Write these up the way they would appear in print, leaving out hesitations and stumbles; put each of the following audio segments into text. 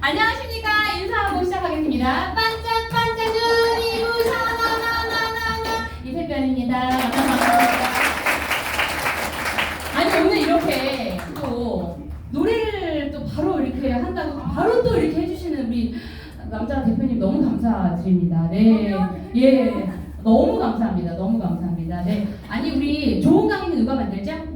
안녕하십니까. 인사하고 시작하겠습니다. 반짝반짝 눈이 부셔 나나나나나 이세변입니다. 아니 오늘 이렇게 또 노래를 또 바로 이렇게 한다고 바로 또 이렇게 해주시는 우리 남자 대표님 너무 감사드립니다. 네, 예, 너무 감사합니다. 너무 감사합니다. 네, 아니 우리 좋은 강의는 누가 만들죠?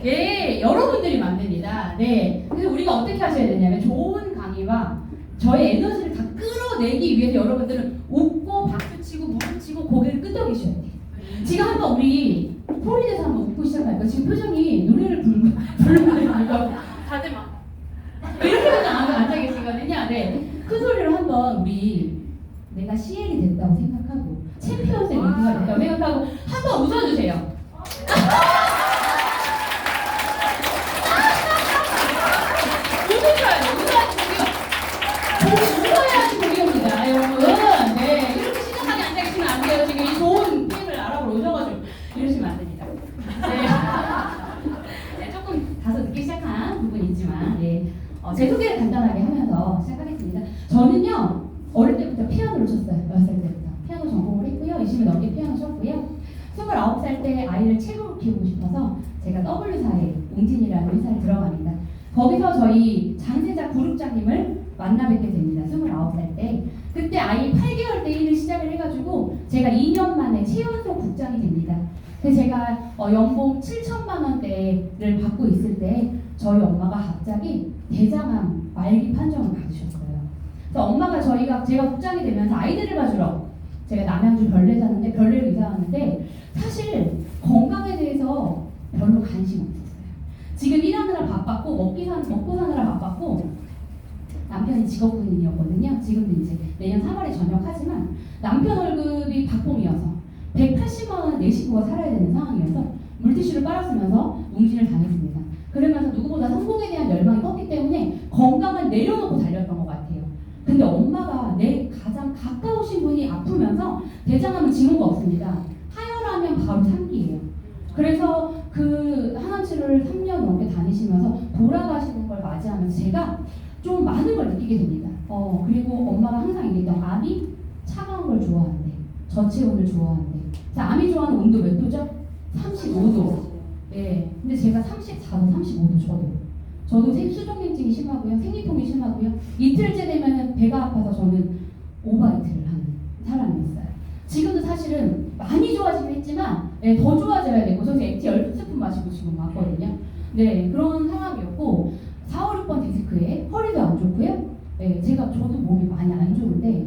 예, 여러분들이 만듭니다. 네, 그래서 우리가 어떻게 하셔야 되냐면 좋은 강의와 저의 에너지를 다 끌어내기 위해서 여러분들은 웃고 박수치고 무릎치고 고개를 끄덕이셔야 돼요. 지금 한번 우리 폴리에서 한번 웃고 시작할까? 지금 표정이 노래를 부르면서 다들 막 이렇게 앉아 계시거든요. 네, 큰 소리로 한번 우리 내가 CL이 됐다고 생각하고 챔피언스의 리드가 됐다고 생각하고 한번 웃어주세요. 웃어야지 공연입니다, 여러분. 네, 이렇게 시작하게 앉아 계시면 안 돼요. 지금 이 좋은 팀을 알아보러 오셔가지고 이러시면 안 됩니다. 네, 조금 다소 늦게 시작한 부분이 있지만, 네, 제 소개를 간단하게 하면서 시작하겠습니다. 저는요 어릴 때부터 피아노를 쳤어요. 10살 때부터 피아노 전공을 했고요. 20년 넘게 피아노 쳤고요. 29살 때 아이를 최고로 키우고 싶어서 제가 W사에 웅진이라는 회사에 들어갑니다. 거기서 저희 장세자 그룹장님을 만나 뵙게 됩니다. 29살 때. 그때 아이 8개월 때 일을 시작을 해가지고 제가 2년 만에 최연소 국장이 됩니다. 그래서 제가 연봉 7천만 원대를 받고 있을 때 저희 엄마가 갑자기 대장암 말기 판정을 받으셨어요. 그래서 엄마가 제가 국장이 되면서 아이들을 봐주러 제가 남양주 별내 사는데 별내로 이사 왔는데 사실 건강에 대해서 별로 관심 없었어요. 지금 일하느라 바빴고 먹고 사느라 바빴고 남편이 직업군인이었거든요. 지금도 이제 내년 3월에 전역하지만 남편 월급이 박봉이어서 180만 원 내 식구가 살아야 되는 상황이어서 물티슈를 빨았으면서 웅진을 다녔습니다. 그러면서 누구보다 성공에 대한 열망이 컸기 때문에 건강을 내려놓고 달렸던 것 같아요. 근데 엄마가 내 가장 가까우신 분이 아프면서 대장암은 징후가 없습니다. 하혈하면 바로 3기예요. 그래서 그 항암 치료를 3년 넘게 다니시면서 돌아가시는 걸 맞이하면서 제가 좀 많은 걸 느끼게 됩니다. 그리고 엄마가 항상 얘기했던 암이 차가운 걸 좋아한대. 저체온을 좋아한대. 자, 암이 좋아하는 온도 몇 도죠? 35도. 네. 근데 제가 34도, 35도 저도 수족냉증이 심하고요. 생리통이 심하고요. 이틀째 되면 배가 아파서 저는 오바이트를 하는 사람이었어요. 지금도 사실은 많이 좋아지긴 했지만 네, 더 좋아져야 되고 저는 액티 12스푼 마시고 지금 왔거든요. 네, 그런 상황이었고 4, 5, 6번 디스크에 허리도 안 좋고요. 네, 저도 몸이 많이 안 좋은데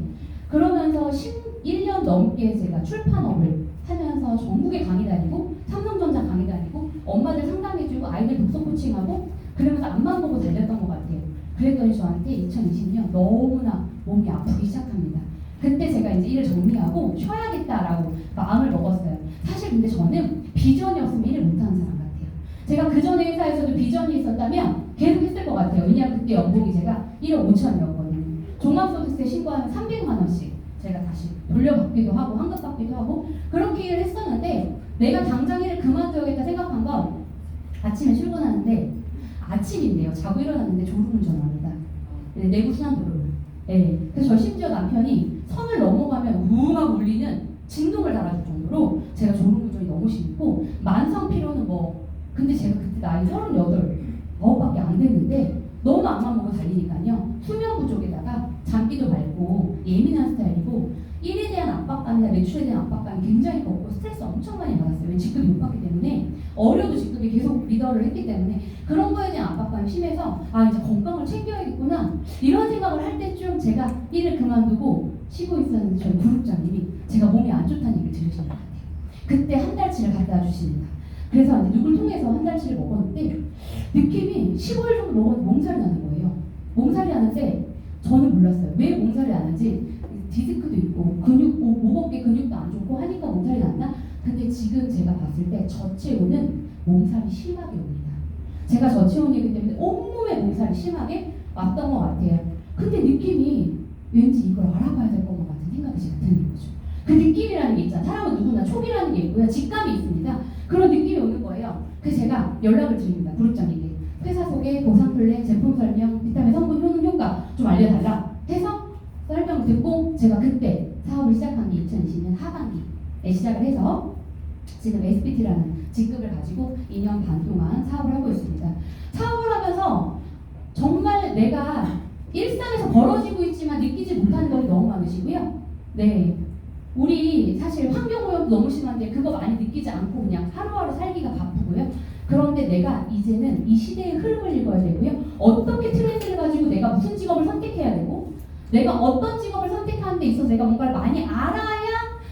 그러면서 11년 넘게 제가 출판업을 하면서 전국에 강의 다니고 삼성전자 강의 다니고 엄마들 상담해주고 아이들 독서 코칭하고 그러면서 앞만 보고 달렸던 것 같아요. 그랬더니 저한테 2020년 너무나 몸이 아프기 시작합니다. 그때 제가 이제 일을 정리하고 쉬어야겠다라고 마음을 먹었어요. 사실 근데 저는 비전이 없으면 일을 못하는 사람 같아요. 제가 그 전에 회사에서도 비전이 있었다면 계속 했을 것 같아요. 왜냐하면 그때 연봉이 제가 1억 5천이었거든요. 종합소득세 신고하면 300만 원씩 제가 다시 돌려받기도 하고 환급받기도 하고 그렇게 일을 했었는데 내가 당장 일을 그만둬야겠다 생각한 건 아침에 출근하는데 아침인데요. 자고 일어났는데 졸음운전합니다. 내부 순환도로를. 네. 그래서 저 심지어 남편이 선을 넘어가면 우웅하고 울리는 진동을 달아줄 정도로 제가 졸음운전이 너무 심했고 만성 피로는 근데 제가 그때 나이 38, 9밖에 안 됐는데 너무 앞만 보고 달리니까요. 수면 부족에다가 장기도 맑고 예민한 스타일이고 일에 대한 압박감이나 매출에 대한 압박감이 굉장히 컸고 스트레스 엄청 많이 받았어요. 왜 직급이 못 받기 때문에 어려도 직급이 계속 리더를 했기 때문에 그런 거에 대한 압박감이 심해서 이제 건강을 챙겨야겠구나 이런 생각을 할 때쯤 제가 일을 그만두고 쉬고 있었는데 저희 그룹장님이 제가 몸이 안 좋다는 얘기를 들으신 것 같아요. 그때 한 달치를 갖다 주십니다. 그래서 이제 누굴 통해서 한 달치를 먹었는데 느낌이 15일 정도 먹었는데 몸살이 나는 거예요. 몸살이 나는데 저는 몰랐어요. 왜 몸살이 나는지 디스크도 있고 목 어깨 근육도 안 좋고 하니까 몸살이 났나? 근데 지금 제가 봤을 때 저체온은 몸살이 심하게 옵니다. 제가 저체온이기 때문에 온몸에 몸살이 심하게 왔던 것 같아요. 근데 느낌이 왠지 이걸 알아봐야 될 것 같은 생각이 제가 드는 거죠. 그 느낌이라는 게 있잖아요. 사람은 누구나 촉이라는 게 있고요. 직감이 있습니다. 그런 느낌이 오는 거예요. 그래서 제가 연락을 드립니다. 그룹장에게. 회사 소개, 보상 플랜, 제품 설명, 비타민 성분 효능 알려달라 해서 설명을 듣고 제가 그때 사업을 시작한 게 2020년 하반기에 시작을 해서 지금 SPT라는 직급을 가지고 2년 반 동안 사업을 하고 있습니다. 사업을 하면서 정말 내가 일상에서 벌어지고 있지만 느끼지 못하는 것이 너무 많으시고요. 네, 우리 사실 환경오염도 너무 심한데 그거 많이 느끼지 않고 그냥 하루하루 살기가 바쁘고요. 그런데 내가 이제는 이 시대의 흐름을 읽어야 되고요. 어떻게 트렌드를 가지고 내가 무슨 직업을 선택해야 되고 내가 어떤 직업을 선택하는 데 있어서 내가 뭔가를 많이 알아야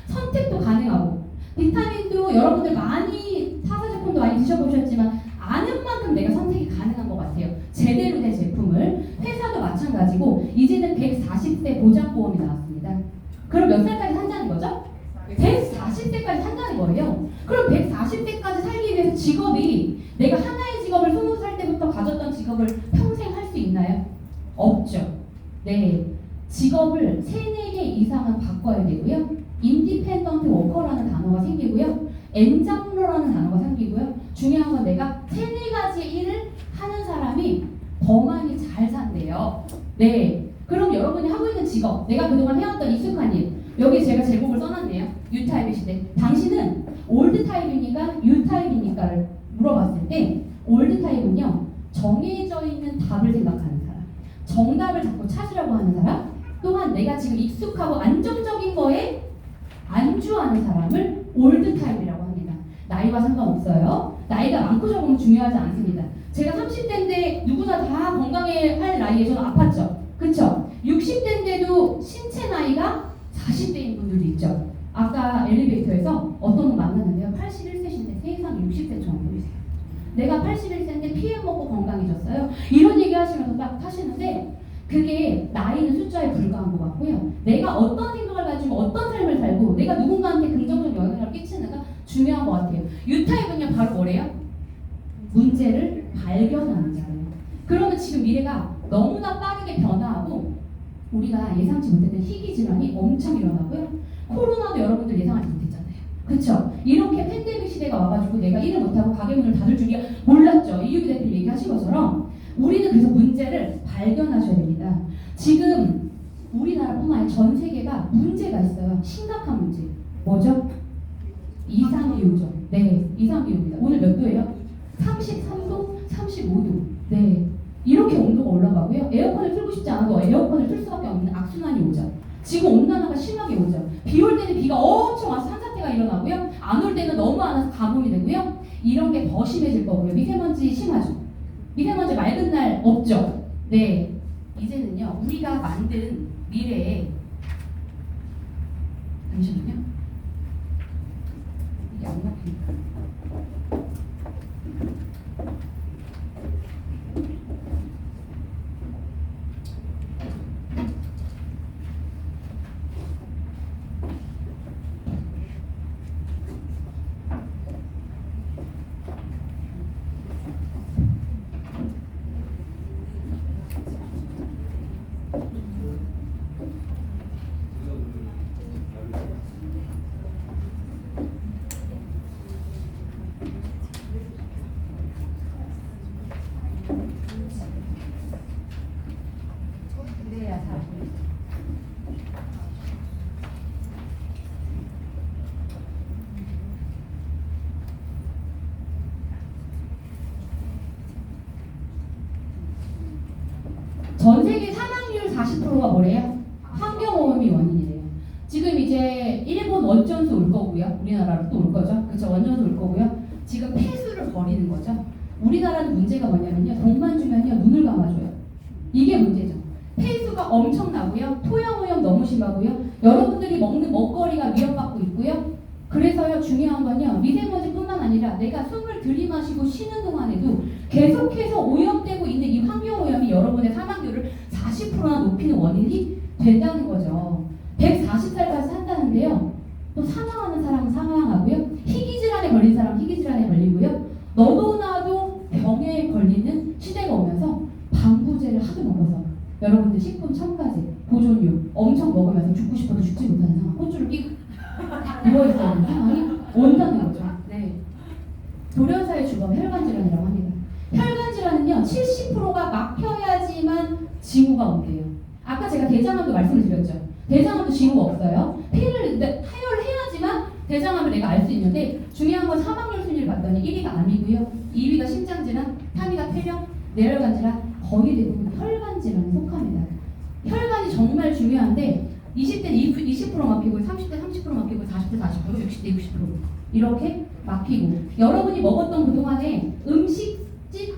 선택도 가능하고 비타민도 여러분들 많이 타사 제품도 많이 드셔보셨지만 아는 만큼 내가 선택이 가능한 것 같아요. 제대로 된 제품을. 회사도 마찬가지고 이제는 140세 보장보험이 나왔습니다. 그럼 몇 살까지 산다는 거죠? 140세까지 산다는 거예요. 그럼 140세까지 살기 위해서 직업이 내가 하나의 직업을 20살 때부터 가졌던 직업을 평생 할 수 있나요? 없죠. 네, 직업을 3, 4개 이상은 바꿔야 되고요. 인디펜던트 워커라는 단어가 생기고요. 엔잡러라는 단어가 생기고요. 중요한 건 내가 3, 4가지 일을 하는 사람이 더 많이 잘 산대요. 네, 그럼 여러분이 하고 있는 직업, 내가 그동안 해왔던 익숙한 일, 여기 제가 제목을 써놨네요. U타입이시대. 당신은 올드타입입니까? U타입입니까를 물어봤을 때 올드타입은요, 정해져 있는 답을 생각하는 사람, 정답을 자꾸 찾으려고 하는 사람, 또한 내가 지금 익숙하고 안정적인 거에 안주하는 사람을 올드타입이라고 합니다. 나이와 상관없어요. 나이가 많고 적으면 중요하지 않습니다. 제가 30대인데 누구나 다 건강해야 할 나이에 저는 아팠죠. 그쵸? 60대인데도 신체 나이가 40대인 분들도 있죠. 아까 엘리베이터에서 어떤 분 만났는데요. 81세신데 세상 60세처럼 보이세요. 내가 81세인데 PM 먹고 건강해졌어요. 이런 얘기 하시면서 딱 하시는데 그게 나이는 숫자에 불과한 것 같고요. 내가 어떤 생각을 가지고 어떤 삶을 살고 내가 누군가한테 긍정적 영향을 끼치는가 중요한 것 같아요. U타입은요 바로 뭐래요? 문제를 발견하는 자예요. 그러면 지금 미래가 너무나 빠르게 변화하고 우리가 예상치 못했던 희귀 질환이 엄청 일어나고요. 코로나도 여러분들 예상하지 못했잖아요. 그쵸? 이렇게 팬데믹 시대가 와가지고 내가 일을 못하고 가게 문을 닫을 줄이야 몰랐죠. 이유기 대표님 얘기하신 것처럼 우리는 그래서 문제를 발견하셔야 됩니다. 지금 우리나라뿐만 아니라 전 세계가 문제가 있어요. 심각한 문제. 뭐죠? 이상기후죠. 네, 이상기후입니다. 오늘 몇 도예요? 33도, 35도. 네, 이렇게 온도가 올라가고요. 에어컨을 틀고 싶지 않아도 에어컨을 틀 수밖에 없는 악순환이 오죠. 지금 온난화가 심하게 오죠. 비 올 때는 비가 엄청 와서 산사태가 일어나고요. 안 올 때는 너무 안 와서 가뭄이 되고요. 이런 게 더 심해질 거고요. 미세먼지 심하죠. 미세먼지 맑은 날 없죠. 네, 이제는요 우리가 만든 미래에 잠시만요. 이게 안 먹히니까. 전 세계 사망률 40%가 뭐래요? 환경오염이 원인이래요. 지금 이제 일본 원전수 올 거고요. 우리나라로 또 올 거죠. 그쵸? 원전수 올 거고요. 지금 폐수를 버리는 거죠. 우리나라는 문제가 뭐냐면요. 돈만 주면요. 눈을 감아줘요. 이게 문제죠. 폐수가 엄청나고요. 토양오염 너무 심하고요. 여러분들이 먹는 먹거리가 위협받고 있고요. 그래서요. 중요한 건요. 미세먼지뿐만 아니라 내가 숨을 들이마시고 쉬는 동안에도 계속해서 오염되고 있는 이 환경오염이 여러분의 사망률을 40%나 높이는 원인이 된다는 거죠. 140살까지 산다는데요. 또 사망하는 사람은 사망하고요. 희귀질환에 걸린 사람은 희귀질환에 걸리고요. 너도 나도 병에 걸리는 시대가 오면서 방부제를 하도 먹어서 여러분들 식품 첨가제, 보존료 엄청 먹으면서 죽고 싶어도 죽지 못하는 상황, 호주를 끼고 누워있어야 하는 상황이 온다는 거죠. 네. 돌연사의 주범 혈관질환이라고 합니다. 혈관질환은요 70%가 막혀야지만 징후가 온대요. 아까 제가 대장암도 말씀을 드렸죠. 대장암도 징후가 없어요. 피를 타혈을 해야지만 대장암을 내가 알 수 있는데 중요한 건 사망률 순위를 봤더니 1위가 암이고요. 2위가 심장질환, 3위가 폐렴, 뇌혈관 질환, 거의 대부분 혈관 질환에 속합니다. 혈관이 정말 중요한데 20대 20% 막히고 30대 30% 막히고 40대 40%, 60대 60% 이렇게 막히고 여러분이 먹었던 그동안에 음식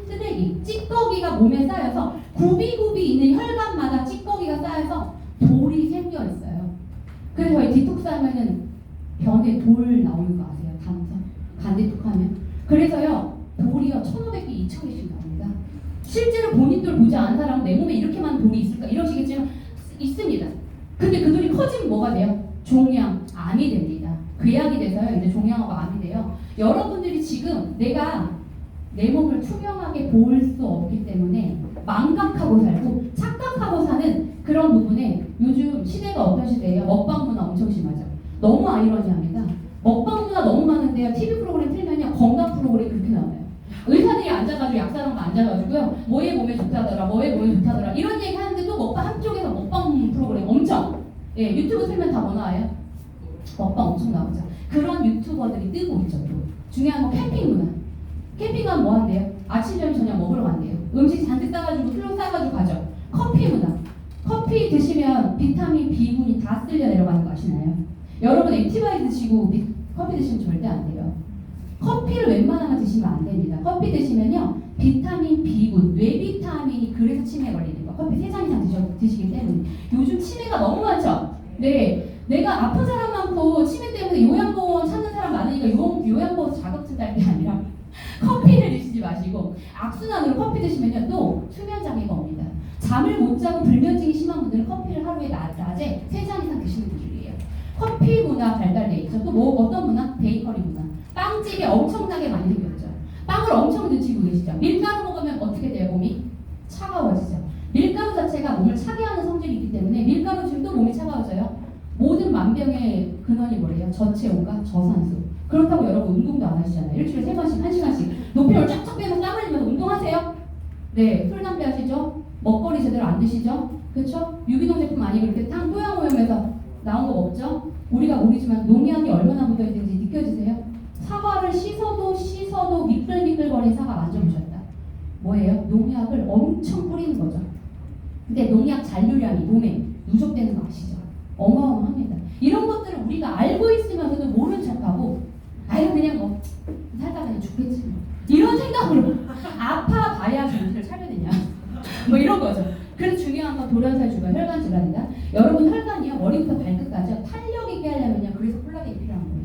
쓰레기, 찌꺼기가 몸에 쌓여서 굽이굽이 있는 혈관마다 찌꺼기가 쌓여서 돌이 생겨 있어요. 그래서 저희 디톡스 하면은 변에 돌 나오는 거 아세요? 담성 간 디톡하면. 그래서요 돌이요 1,500개, 2,000개씩 나옵니다. 실제로 본인들 보지 않은 사람은 내 몸에 이렇게 많은 돌이 있을까 이러시겠지만 있습니다. 근데 그 돌이 커지면 뭐가 돼요? 종양, 암이 됩니다. 궤약이 돼서요 이제 종양하고 암이 돼요. 여러분들이 지금 내가 내 몸을 투명하게 볼 수 없기 때문에 망각하고 살고 착각하고 사는 그런 부분에 요즘 시대가 어떤 시대예요? 먹방 문화 엄청 심하죠. 너무 아이러니합니다. 먹방 문화 너무 많은데요. TV 프로그램 틀면요 건강 프로그램 그렇게 나와요. 의사들이 앉아가지고 약사랑도 앉아가지고요 뭐에 몸에 좋다더라 뭐에 몸에 좋다더라 이런 얘기 하는데 또 먹방 한쪽에서 먹방 프로그램 엄청 유튜브 틀면 다 뭐 나와요? 먹방 엄청 나오죠. 그런 유튜버들이 뜨고 있죠. 또 중요한 건 캠핑 문화. 캠핑은 뭐 한대요? 아침, 점심, 저녁 먹으러 간대요. 음식 잔뜩 싸가지고 플로 싸가지고 가죠. 커피 문화. 커피 드시면 비타민 B군이 다 쓸려 내려가는 거 아시나요? 여러분 액티바이 드시고 커피 드시면 절대 안 돼요. 커피를 웬만하면 드시면 안 됩니다. 커피 드시면요 비타민 B군, 뇌비타민이 그래서 치매 걸리는 거. 커피 3잔 이상 드시기 때문에 요즘 치매가 너무 많죠? 네. 내가 아픈 사람 많고 치매 때문에 요양보험 찾는 사람 많으니까 요양보험 자격증 딸 게 아니라 커피를 드시지 마시고 악순환으로 커피 드시면요 또 수면장애가 옵니다. 잠을 못 자고 불면증이 심한 분들은 커피를 하루에 낮에 3잔 이상 드시는 분들이에요. 커피 문화 발달돼 있죠. 또 뭐 어떤 문화? 베이커리 문화. 빵집이 엄청나게 많이 생겼죠. 빵을 엄청 드시고 계시죠. 밀가루 먹으면 어떻게 돼요? 몸이 차가워지죠. 밀가루 자체가 몸을 차게 하는 성질이 있기 때문에 밀가루 지금 또 몸이 차가워져요. 모든 만병의 근원이 뭐래요? 저체온과 저산소. 그렇다고 여러분 운동도 안 하시잖아요. 일주일에 3번씩 1시간씩 노폐물 쫙쫙 빼면서 땀 흘리면서 운동하세요? 네. 술, 담배 하시죠? 먹거리 제대로 안 드시죠? 그렇죠? 유기농 제품 아니고 이렇게 탕 토양오염에서 나온 거 먹죠? 우리가 모르지만 농약이 얼마나 묻어있는지 느껴지세요? 사과를 씻어도 미끌미끌거리는 사과 만져보셨다. 뭐예요? 농약을 엄청 뿌리는 거죠. 근데 농약 잔류량이 몸에 누적되는 거 아시죠? 어마어마합니다. 이런 것들을 우리가 알고 있으면서도 모른 척하고 아유 그냥 뭐 살다 그냥 죽겠지 뭐. 이런 생각으로 아파봐야 정신을 차려내냐 뭐 이런 거죠. 그래서 중요한 건 돌연사 주간 혈관 질환이다. 여러분 혈관이요 머리부터 발끝까지 탄력 있게 하려면요 그래서 콜라겐이 필요한 거예요.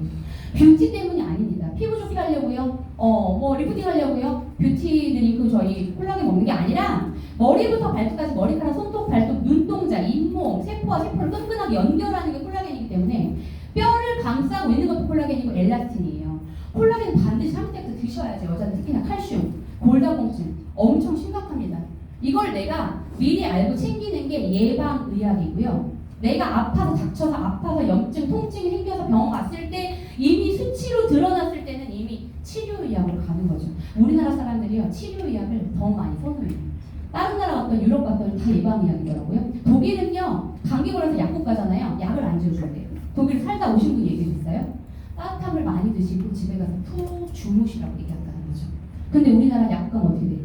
뷰티 때문이 아닙니다. 피부 좋게 하려고요 뭐 리프팅 하려고요 뷰티 드링크 저희 콜라겐 먹는 게 아니라 머리부터 발끝까지 머리카락, 손톱, 발톱, 눈동자, 잇몸, 세포와 세포를 끈끈하게 연결하는 게 콜라겐이기 때문에 뼈를 감싸고 있는 것도 콜라겐이고 엘라스틴이에요. 콜라겐 반드시 30대부터 드셔야지. 여자는 특히나 칼슘, 골다공증 엄청 심각합니다. 이걸 내가 미리 알고 챙기는 게 예방의학이고요. 내가 아파서 염증, 통증이 생겨서 병원 갔을 때 이미 수치로 드러났을 때는 이미 치료의학으로 가는 거죠. 우리나라 사람들이요 치료의학을 더 많이 선호해요. 다른 나라 갔던 유럽 갔던 다 예방의학이더라고요. 독일은요 감기 걸려서 약국 가잖아요. 약을 안 지어준대요. 독일 살다 오신 분 얘기 있어요? 따뜻한 물 많이 드시고 집에 가서 푹 주무시라고 얘기한다는 거죠. 근데 우리나라 약국은 어떻게 돼요?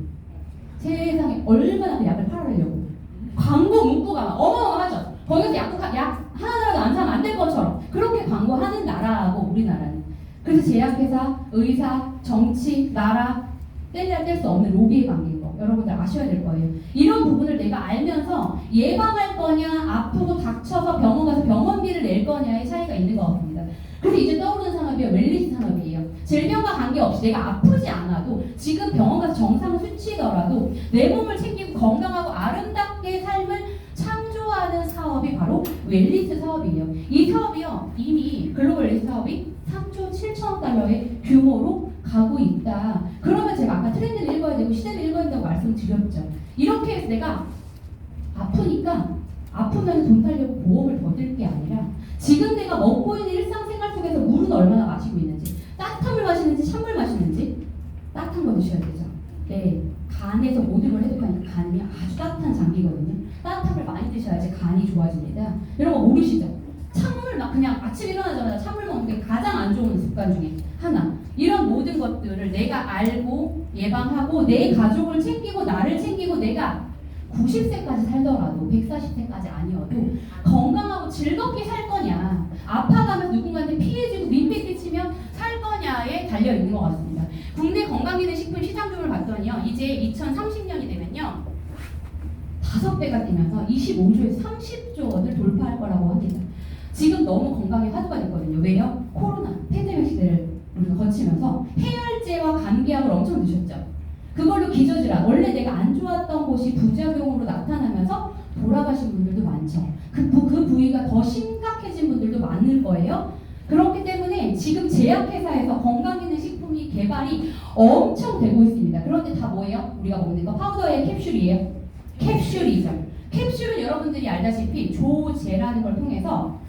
세상에 얼마나 그 약을 팔아내려고 광고 문구가 어마어마하죠. 거기서 약 하나라도 안 사면 안 될 것처럼 그렇게 광고하는 나라하고 우리나라는. 그래서 제약회사, 의사, 정치, 나라 뗄 수 없는 로비의 관계인 거 여러분들 아셔야 될 거예요. 이런 부분을 내가 알면서 예방할 거냐 아프고 닥쳐서 병원 가서 병원비를 낼 거냐의 차이가 있는 것 같습니다. 그래서 이제 떠오르는 산업이 웰니스 산업이에요. 질병과 관계없이 내가 아프지 않아도 지금 병원 가서 정상 수치더라도 내 몸을 챙기고 건강하고 아름답게 삶을 창조하는 사업이 바로 웰니스 사업이에요. 이 사업이요 이미 글로벌 웰니스 사업이 3조 7천억 달러의 규모로 가고 있다. 그러면 제가 아까 트렌드를 읽어야 되고 시대를 읽어야 된다고 말씀드렸죠. 이렇게 해서 내가 아프니까 아프면 돈 타려고 보험을 더 들 게 아니라 지금 내가 먹고 있는 일상생활 속에서 물은 얼마나 마시고 있는지 따뜻한 물 마시는지 찬물 마시는지 따뜻한 거 드셔야 되죠. 네, 간에서 모든 걸 해독하니까 간이 아주 따뜻한 장기거든요. 따뜻한 걸 많이 드셔야지 간이 좋아집니다. 이런 거 모르시죠? 찬물 막 그냥 아침에 일어나자마자 찬물 먹는 게 가장 안 좋은 습관 중에 하나. 이런 모든 것들을 내가 알고 예방하고 내 가족을 챙기고 나를 챙기고 내가 90세까지 살더라도 140세까지 아니어도 건강하고 즐겁게 살 거냐, 아파가면서 누군가한테 피해주고 민폐 끼치면 살 거냐에 달려 있는 것 같습니다. 국내 건강기능식품 시장점을 봤더니요, 이제 2030년이 되면요 5배가 되면서 25조에서 30조 원을 돌파할 거라고 합니다. 지금 너무 건강에 화두가 됐거든요. 왜요? 코로나 팬데믹 시대를 우리가 거치면서 해열제와 감기약을 엄청 드셨죠. 그걸로 기저질환, 원래 내가 안 좋았던 곳이 부작용으로 나타나면서 돌아가신 분들도 많죠. 그 부위가 더 심각해진 분들도 많을 거예요. 그렇기 때문에 지금 제약회사에서 건강기능식품이 개발이 엄청 되고 있습니다. 그런데 다 뭐예요? 우리가 먹는 거 파우더예요? 캡슐이에요? 캡슐이죠. 캡슐은 여러분들이 알다시피 조제라는 걸 통해서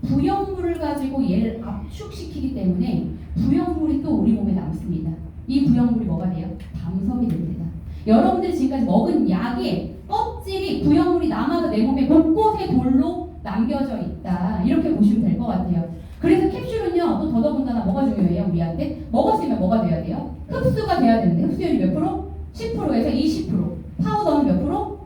부영물을 가지고 얘를 압축시키기 때문에 부영물이 또 우리 몸에 남습니다. 이 부영물이 뭐가 돼요? 담섬이 됩니다. 여러분들이 지금까지 먹은 약의 껍질이 부영물이 남아서 내 몸에 곳곳에 돌로 남겨져 있다. 이렇게 보시면 될 것 같아요. 그래서 캡슐은요, 또 더더군다나 뭐가 중요해요? 우리한테 먹었으면 뭐가 돼야 돼요? 흡수가 돼야 되는데 흡수율이 몇 프로? 10%에서 20%. 파우더는 몇 프로?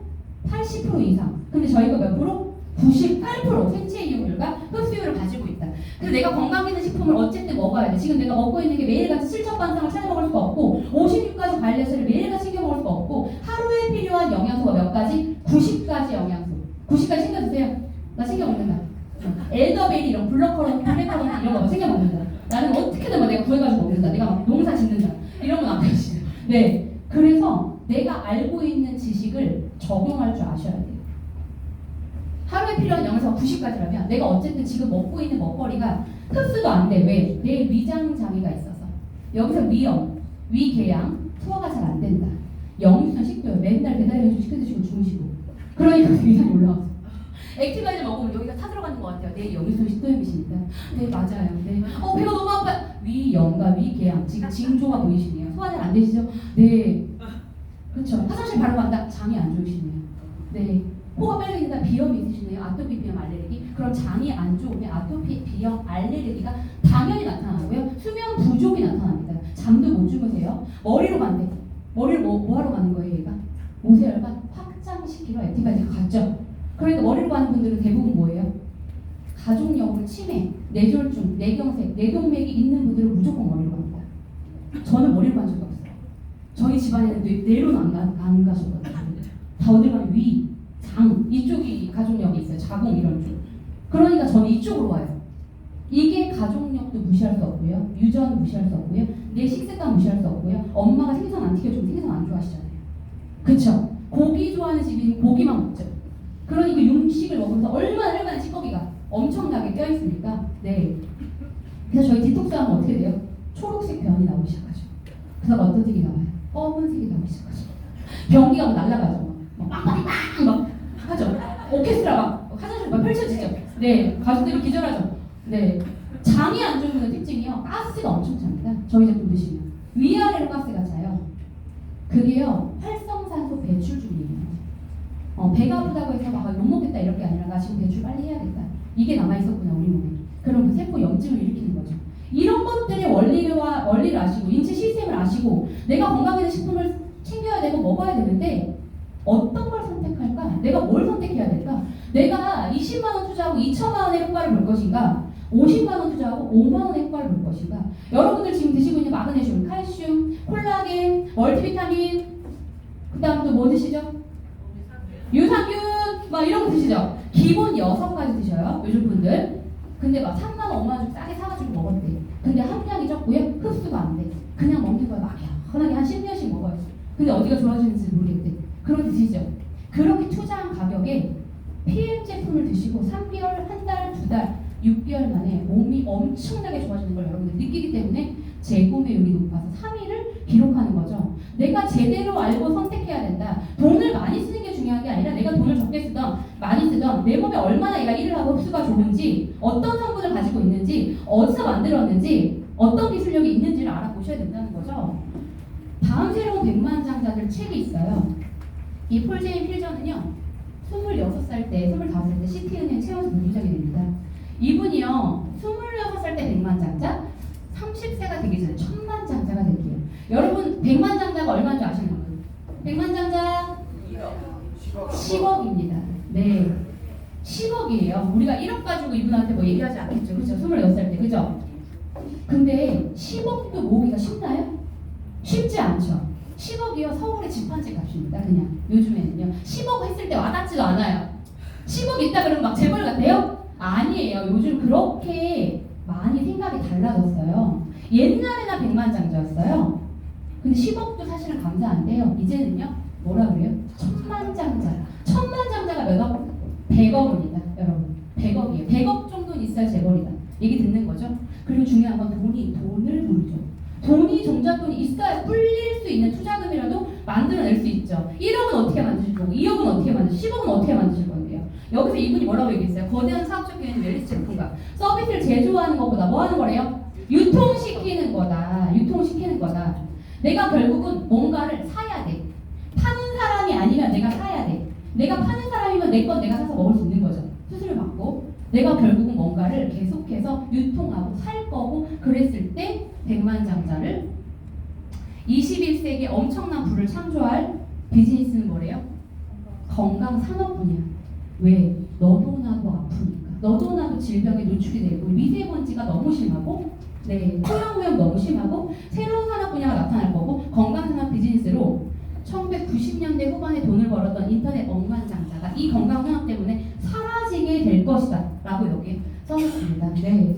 80% 이상. 근데 저희가 몇 프로? 98% 생체 이용률과 흡수율을 가지고 있다. 그래서 내가 건강기능식품을 어쨌든 먹어야 돼. 지금 내가 먹고 있는 게 매일같이 칠첩반상을 찾아 먹을 수가 없고 56가지 관리세를 매일같이 챙겨 먹을 수가 없고 하루에 필요한 영양소가 몇 가지? 90가지 영양소. 90가지 챙겨 드세요. 나 챙겨 먹는다. 엘더베리 이런 블랙커런 이런 거 챙겨 먹는다. 나는 어떻게든 막 내가 구해가지고 먹는다. 내가 막 농사 짓는다. 이런 건 안 되시죠. 네. 그래서 내가 알고 있는 지식을 적용할 줄 아셔야 돼요. 하루에 필요한 영양소가 90가지라면 내가 어쨌든 지금 먹고 있는 먹거리가 흡수도 안 돼. 왜? 내 위장 장애가 있어서. 여기서 위염, 위궤양, 소화가 잘 안 된다. 영유선 식도염, 맨날 배달해서 시켜 드시고 주무시고. 그러니까 위상이 올라왔어. 액티바이를 먹으면 여기가 타들어가는 것 같아요. 네, 영유선 식도염이십니다. 네, 맞아요. 네. 배가 너무 아파요. 위염과 위궤양, 지금 징조가 보이시네요. 소화 잘 안 되시죠? 네. 그렇죠. 화장실 바로 간다. 장이 안 좋으시네요. 네. 코가 빨개진다. 비염이 있으시네요. 아토피, 비염, 알레르기. 그럼 장이 안 좋으면 아토피, 비염, 알레르기가 당연히 나타나고요. 수면 부족이 나타납니다. 잠도 못 주무세요. 머리로 간대. 머리를 뭐 하러 가는 거예요, 얘가? 모세혈관 확장시키러 액티바이트가 갔죠. 그러니까 머리로 가는 분들은 대부분 뭐예요? 가족력으로 치매, 뇌졸중, 뇌경색, 뇌동맥이 있는 분들은 무조건 머리로 갑니다. 저는 머리로 간 적이 없어요. 저희 집안에는 뇌로는 안 가셨거든요. 다 어딜 가면 위, 장, 이쪽이 가족력이 있어요. 자궁 이런 쪽. 그러니까 저는 이쪽으로 와요. 이게 가족력도 무시할 수 없고요. 유전 무시할 수 없고요. 내 식습관 무시할 수 없고요. 엄마가 생선 안 튀겨주면 생선 안 좋아하시잖아요. 그쵸? 고기 좋아하는 집이 고기만 먹죠. 그러니까 육식을 먹으면서 얼마나 찌꺼기가 엄청나게 껴있으니까. 네. 그래서 저희 디톡스하면 어떻게 돼요? 초록색 변이 나오기 시작하죠. 그래서 어떤 색이 나와요? 검은색이 나오기 시작하죠. 변기가 막 날아가죠. 막 빵빵빵 막 하죠. 오케스트라 막 화장실 막 펼쳐지죠. 네. 가족들이 기절하죠. 네. 장이 안 좋은 특징이요. 가스가 엄청 찹니다. 저희 제품 드시면. 위아래로 가스가 차요. 그게요. 활성산소 배출 중이에요. 배가 아프다고 해서 막 못 먹겠다 이럴 게 아니라 나 지금 배출 빨리 해야겠다. 이게 남아있었구나 우리 몸에. 그럼 그 세포 염증을 일으키는 거죠. 이런 것들의 원리를 아시고 인체 시스템을 아시고 내가 건강해진 식품을 챙겨야 되고 먹어야 되는데 어떤 걸 선택할까? 내가 뭘 선택해야 될까? 내가 20만 원 투자하고 2천만 원의 효과를 볼 것인가? 50만 원 투자하고 5만 원의 효과를 볼 것인가? 여러분들 지금 드시고 있는 마그네슘, 칼슘, 콜라겐, 멀티비타민, 그 다음 또 뭐 드시죠? 유산균 막 이런 거 드시죠? 기본 6가지 드셔요 요즘 분들. 근데 막 3만 원, 5만 원 좀 싸게 사가지고 먹었대. 근데 함량이 적고요. 흡수가 안 돼. 그냥 먹는 거야. 막연하게 한 10년씩 먹어야지. 근데 어디가 좋아지는지 모르겠대. 그럼 드시죠? 그렇게 투자한 가격에 PM 제품을 드시고 3개월, 한 달, 2달, 6개월 만에 몸이 엄청나게 좋아지는 걸 여러분들 느끼기 때문에 재구매율이 높아서 3위를 기록하는 거죠. 내가 제대로 알고 선택해야 된다. 돈을 많이 쓰는 게 중요한 게 아니라 내가 돈을 적게 쓰던 많이 쓰던 내 몸에 얼마나 얘가 일을 하고 흡수가 좋은지, 어떤 성분을 가지고 있는지, 어디서 만들었는지, 어떤 기술력이 있는지를 알아보셔야 된다는 거죠. 다음 새로운 백만장자 작가들 책이 있어요. 이 폴 제인 필저는요, 26살 때, 25살 때 시티은행 채워서 문유작이 됩니다. 이분이요, 26살 때 백만장자, 30세가 되기 전에 천만장자가 될게요. 여러분, 백만장자가 얼마인 줄 아시나요? 백만장자 10억입니다. 네, 10억이에요. 우리가 1억 가지고 이분한테 뭐 얘기하지 않겠죠. 그죠? 26살 때, 그죠? 근데 10억도 모으기가 쉽나요? 쉽지 않죠. 10억이요, 서울의 집 한 채 값입니다. 그냥 요즘에는요, 10억 했을 때 와닿지도 않아요. 10억 있다 그러면 막 재벌 같아요? 아니에요. 요즘 그렇게 많이 생각이 달라졌어요. 옛날에나 백만장자였어요. 근데 10억도 사실은 감사한데요. 이제는요, 뭐라 그래요? 천만장자. 천만장자가 몇 억? 100억입니다, 여러분. 100억이에요. 100억 정도는 있어야 재벌이다. 얘기 듣는 거죠. 그리고 중요한 건 돈을 물죠. 돈이 종잣돈이 있어야 불릴 수 있는 투자금이라도 만들어낼 수 있죠. 1억은 어떻게 만드실 거고, 2억은 어떻게 만드실, 10억은 어떻게 만드실 건데요. 여기서 이분이 뭐라고 얘기했어요? 거대한 사업적 기회는 웰리스 제품과 서비스를 제조하는 것보다 뭐 하는 거래요? 유통시키는 거다. 유통시키는 거다. 내가 결국은 뭔가를 사야 돼. 파는 사람이 아니면 내가 사야 돼. 내가 파는 사람이면 내 건 내가 사서 먹을 수 있는 거죠. 수수료 받고. 내가 결국은 뭔가를 계속해서 유통하고 살 거고, 그랬을 때 백만장자를 21세기 엄청난 부를 창조할 비즈니스는 뭐래요? 건강 산업 분야. 왜? 너도 나도 아프니까. 너도 나도 질병에 노출이 되고, 미세먼지가 너무 심하고, 네, 토양오염 너무 심하고, 새로운 산업 분야가 나타날 거고, 건강 산업 비즈니스로 1990년대 후반에 돈을 벌었던 인터넷 억만장자가 이 건강 산업 때문에 사라지게 될 것이다 라고 여기 써놨습니다. 네.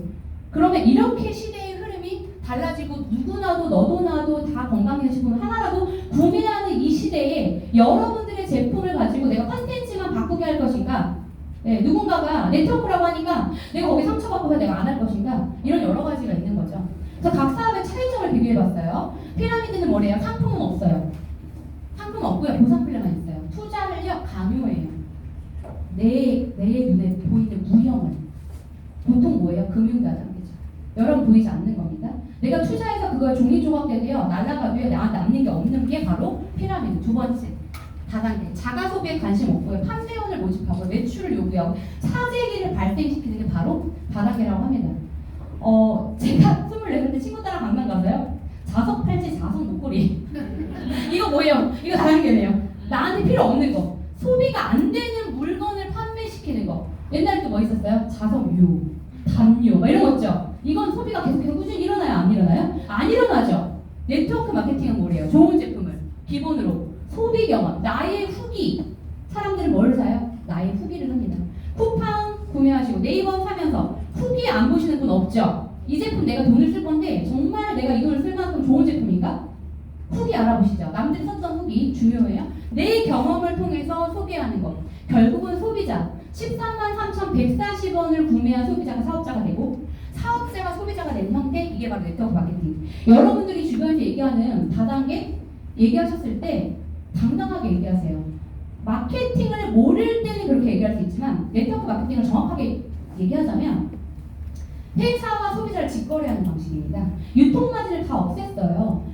그러면 이렇게 시대의 흐름이 달라지고, 누구나도 너도 나도 다 건강기능식품을 하나라도 구매하는 이 시대에 여러분들의 제품을 가지고 내가 컨텐츠만 바꾸게 할 것인가, 네, 누군가가 네트워크라고 하니까 내가 거기 상처받고 내가 안 할 것인가, 이런 여러 가지가 있는 거죠. 그래서 각 사업의 차이점을 비교해봤어요. 피라미드는 뭐래요? 상품은 없어요. 상품 없고요, 보상 플랜만 있어요. 투자를요, 강요해요. 내 눈에 보이는 무형을. 보통 뭐예요? 금융다단계죠. 여러분 보이지 않는 겁니다. 내가 투자해서 그걸 종이조각되도요, 날아가도요, 나한테 남는 게 없는 게 바로 피라미드. 두 번째, 다단계. 자가소비에 관심 없고요, 판매원을 모집하고 매출을 요구하고 사재기를 발생시키는 게 바로 다단계라고 합니다. 제가 24살 때 친구 따라 강남 가서요, 자석 팔찌, 자석 목걸이 이거 뭐예요? 이거 다단계네요. 나한테 필요 없는 거, 소비가 안 되는 물건을 판매시키는 거. 옛날에 또 뭐 있었어요? 자석유, 담요, 막 이런 거 있죠? 이건 소비가 계속해서 꾸준히 일어나요? 안 일어나요? 안 일어나죠? 네트워크 마케팅은 뭐래요? 좋은 제품을 기본으로 소비 경험, 나의 후기. 사람들은 뭘 사요? 나의 후기를 합니다. 쿠팡 구매하시고 네이버 사면서 후기 안 보시는 분 없죠? 이 제품 내가 돈을 쓸 건데 정말 내가 이 돈을 쓸 만큼 좋은 제품인가? 후기 알아보시죠. 남들이 썼던 후기 중요해요. 내 경험을 통해서 소개하는 것. 결국은 소비자 13만 3,140원을 구매한 소비자가 사업자가 되고, 사업자가 소비자가 된 형태, 이게 바로 네트워크 마케팅. 여러분들이 주변에서 얘기하는 다단계 얘기하셨을 때 당당하게 얘기하세요. 마케팅을 모를 때는 그렇게 얘기할 수 있지만, 네트워크 마케팅을 정확하게 얘기하자면 회사와 소비자를 직거래하는 방식입니다. 유통마진을 다 없앴어요.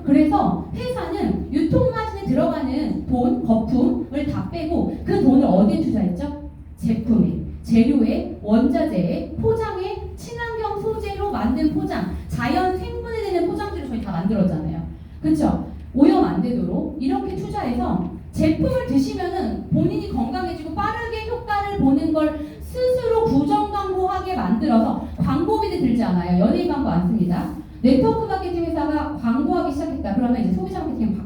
그래서 회사는 유통마진에 들어가는 돈, 거품을 다 빼고 그 돈을 어디에 투자했죠? 제품에, 재료에, 원자재에, 포장에, 친환경 소재로 만든 포장, 자연 생분해되는 포장지로 저희 다 만들었잖아요. 그렇죠? 오염 안 되도록 이렇게 투자해서 제품을 드시면은 본인이 건강해지고 빠르게 효과를 보는 걸 스스로 부정 광고하게 만들어서 광고비도 들지 않아요. 연예인 광고 안 씁니다. 네트워크 마케팅 회사가 광고하기 시작했다. 그러면 이제 소비자 마케팅이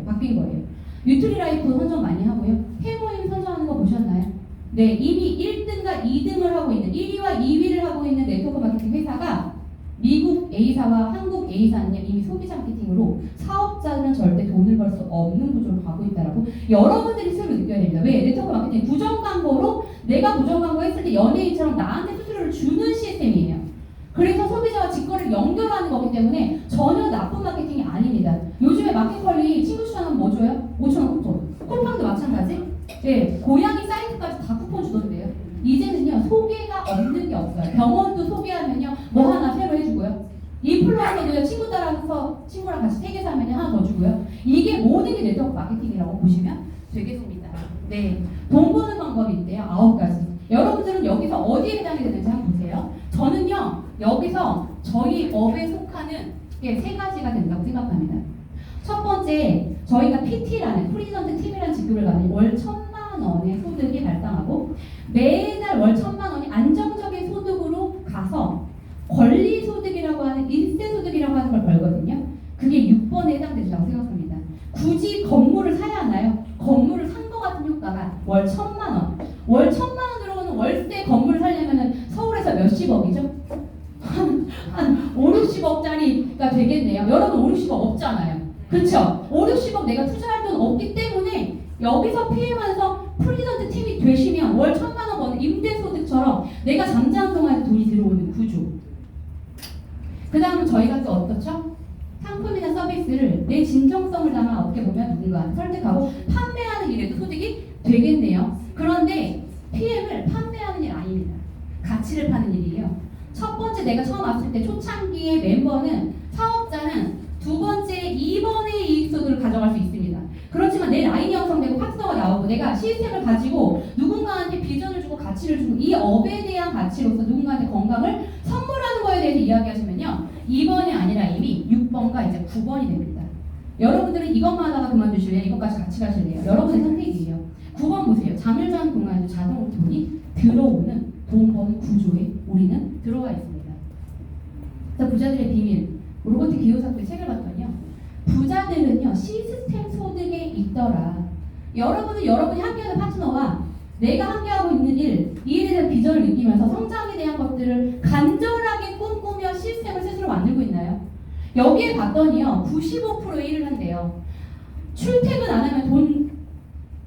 바뀐 거예요. 뉴트리라이프 선전 많이 하고요. 해모임 선전하는 거 보셨나요? 네, 이미 1등과 2등을 하고 있는, 1위와 2위를 하고 있는 네트워크 마케팅 회사가 미국 A사와 한국 A사는 이미 소비자 마케팅으로 사업자는 절대 돈을 벌 수 없는 구조로 가고 있다라고 여러분들이 스스로 느껴야 됩니다. 왜? 네트워크 마케팅 부정 광고로 내가 부정 광고 했을 때 연예인처럼 나한테 수수료를 주는 시스템이에요. 그래서 소비자와 직거래를 연결하는 거기 때문에 전혀 나쁜 마케팅이 아닙니다. 요즘에 마켓컬리 친구 추천하면 뭐 줘요? 5,000원 쿠폰. 쿠팡도 마찬가지. 네, 고양이 사이트까지 다 쿠폰 주던데요. 이제는요, 소개가 없는 게 없어요. 병원도 소개하면요, 뭐 하나 새로 해주고요. 인플루언서도요, 친구 따라서 친구랑 같이 3개 사면 하나 더 주고요. 이게 모든 모든 게 네트워크 마케팅이라고 보시면 되겠습니다. 네, 돈 버는 방법이 있대요. 9가지. 여러분들은 여기서 어디에 해당이 되는지 한번 보세요. 저는요, 여기서 저희 업에 속하는 게 3가지가 된다고 생각합니다. 첫 번째, 저희가 PT라는 프리전트 팀이라는 직급을 받는 월 1,000만 원의 소득이 발생하고 매달 월 1,000만 원이 안정적인 소득으로 가서 권리소득이라고 하는 일세소득이라고 하는 걸 벌거든요. 그게 6번에 해당된다고 생각합니다. 굳이 건물을 사야 하나요? 건물을 산 것 같은 효과가 월 1,000만 원. 월 1,000만 원 들어오는 월세 건물을 살려면 서울에서 몇십억이죠? 한 5, 60억짜리가 되겠네요. 여러분 5, 60억 없잖아요. 그렇죠? 5, 60억 내가 투자할 돈 없기 때문에 여기서 PM하면서 프리전트 팀이 되시면 월 1,000만 원 버는 임대소득처럼 내가 잠자는 동안 돈이 들어오는 구조. 그 다음은 저희가 또 어떻죠? 상품이나 서비스를 내 진정성을 담아 어떻게 보면 누군가한테 설득하고 판매하는 일에도 소득이 되겠네요. 그런데 PM을 판매하는 일 아닙니다. 가치를 파는 일이에요. 첫 번째 내가 처음 왔을 때 초창기의 멤버는 사업자는 두 번째 2번의 이익소득을 가져갈 수 있습니다. 그렇지만 내 라인이 형성되고 파트너가 나오고 내가 시스템을 가지고 누군가한테 비전을 주고 가치를 주고 이 업에 대한 가치로서 누군가한테 건강을 선물하는 거에 대해서 이야기하시면요. 2번이 아니라 이미 6번과 이제 9번이 됩니다. 여러분들은 이것만 하다가 그만두실래요? 이것까지 같이 가실래요? 여러분의 선택이에요. 9번 보세요. 잠을 자는 동안에도 자동으로 돈이 들어오는 돈 버는 구조에 우리는 들어와 있습니다. 그래서 부자들의 비밀, 로버트 기요사코의 책을 봤더니요. 부자들은요. 시스템 소득에 있더라. 여러분은 여러분이 함께하는 파트너와 내가 함께하고 있는 일, 이 일에 대한 비전을 느끼면서 성장에 대한 것들을 간절하게 꿈꾸며 시스템을 스스로 만들고 있나요? 여기에 봤더니요. 95%의 일을 한대요. 출퇴근 안 하면 돈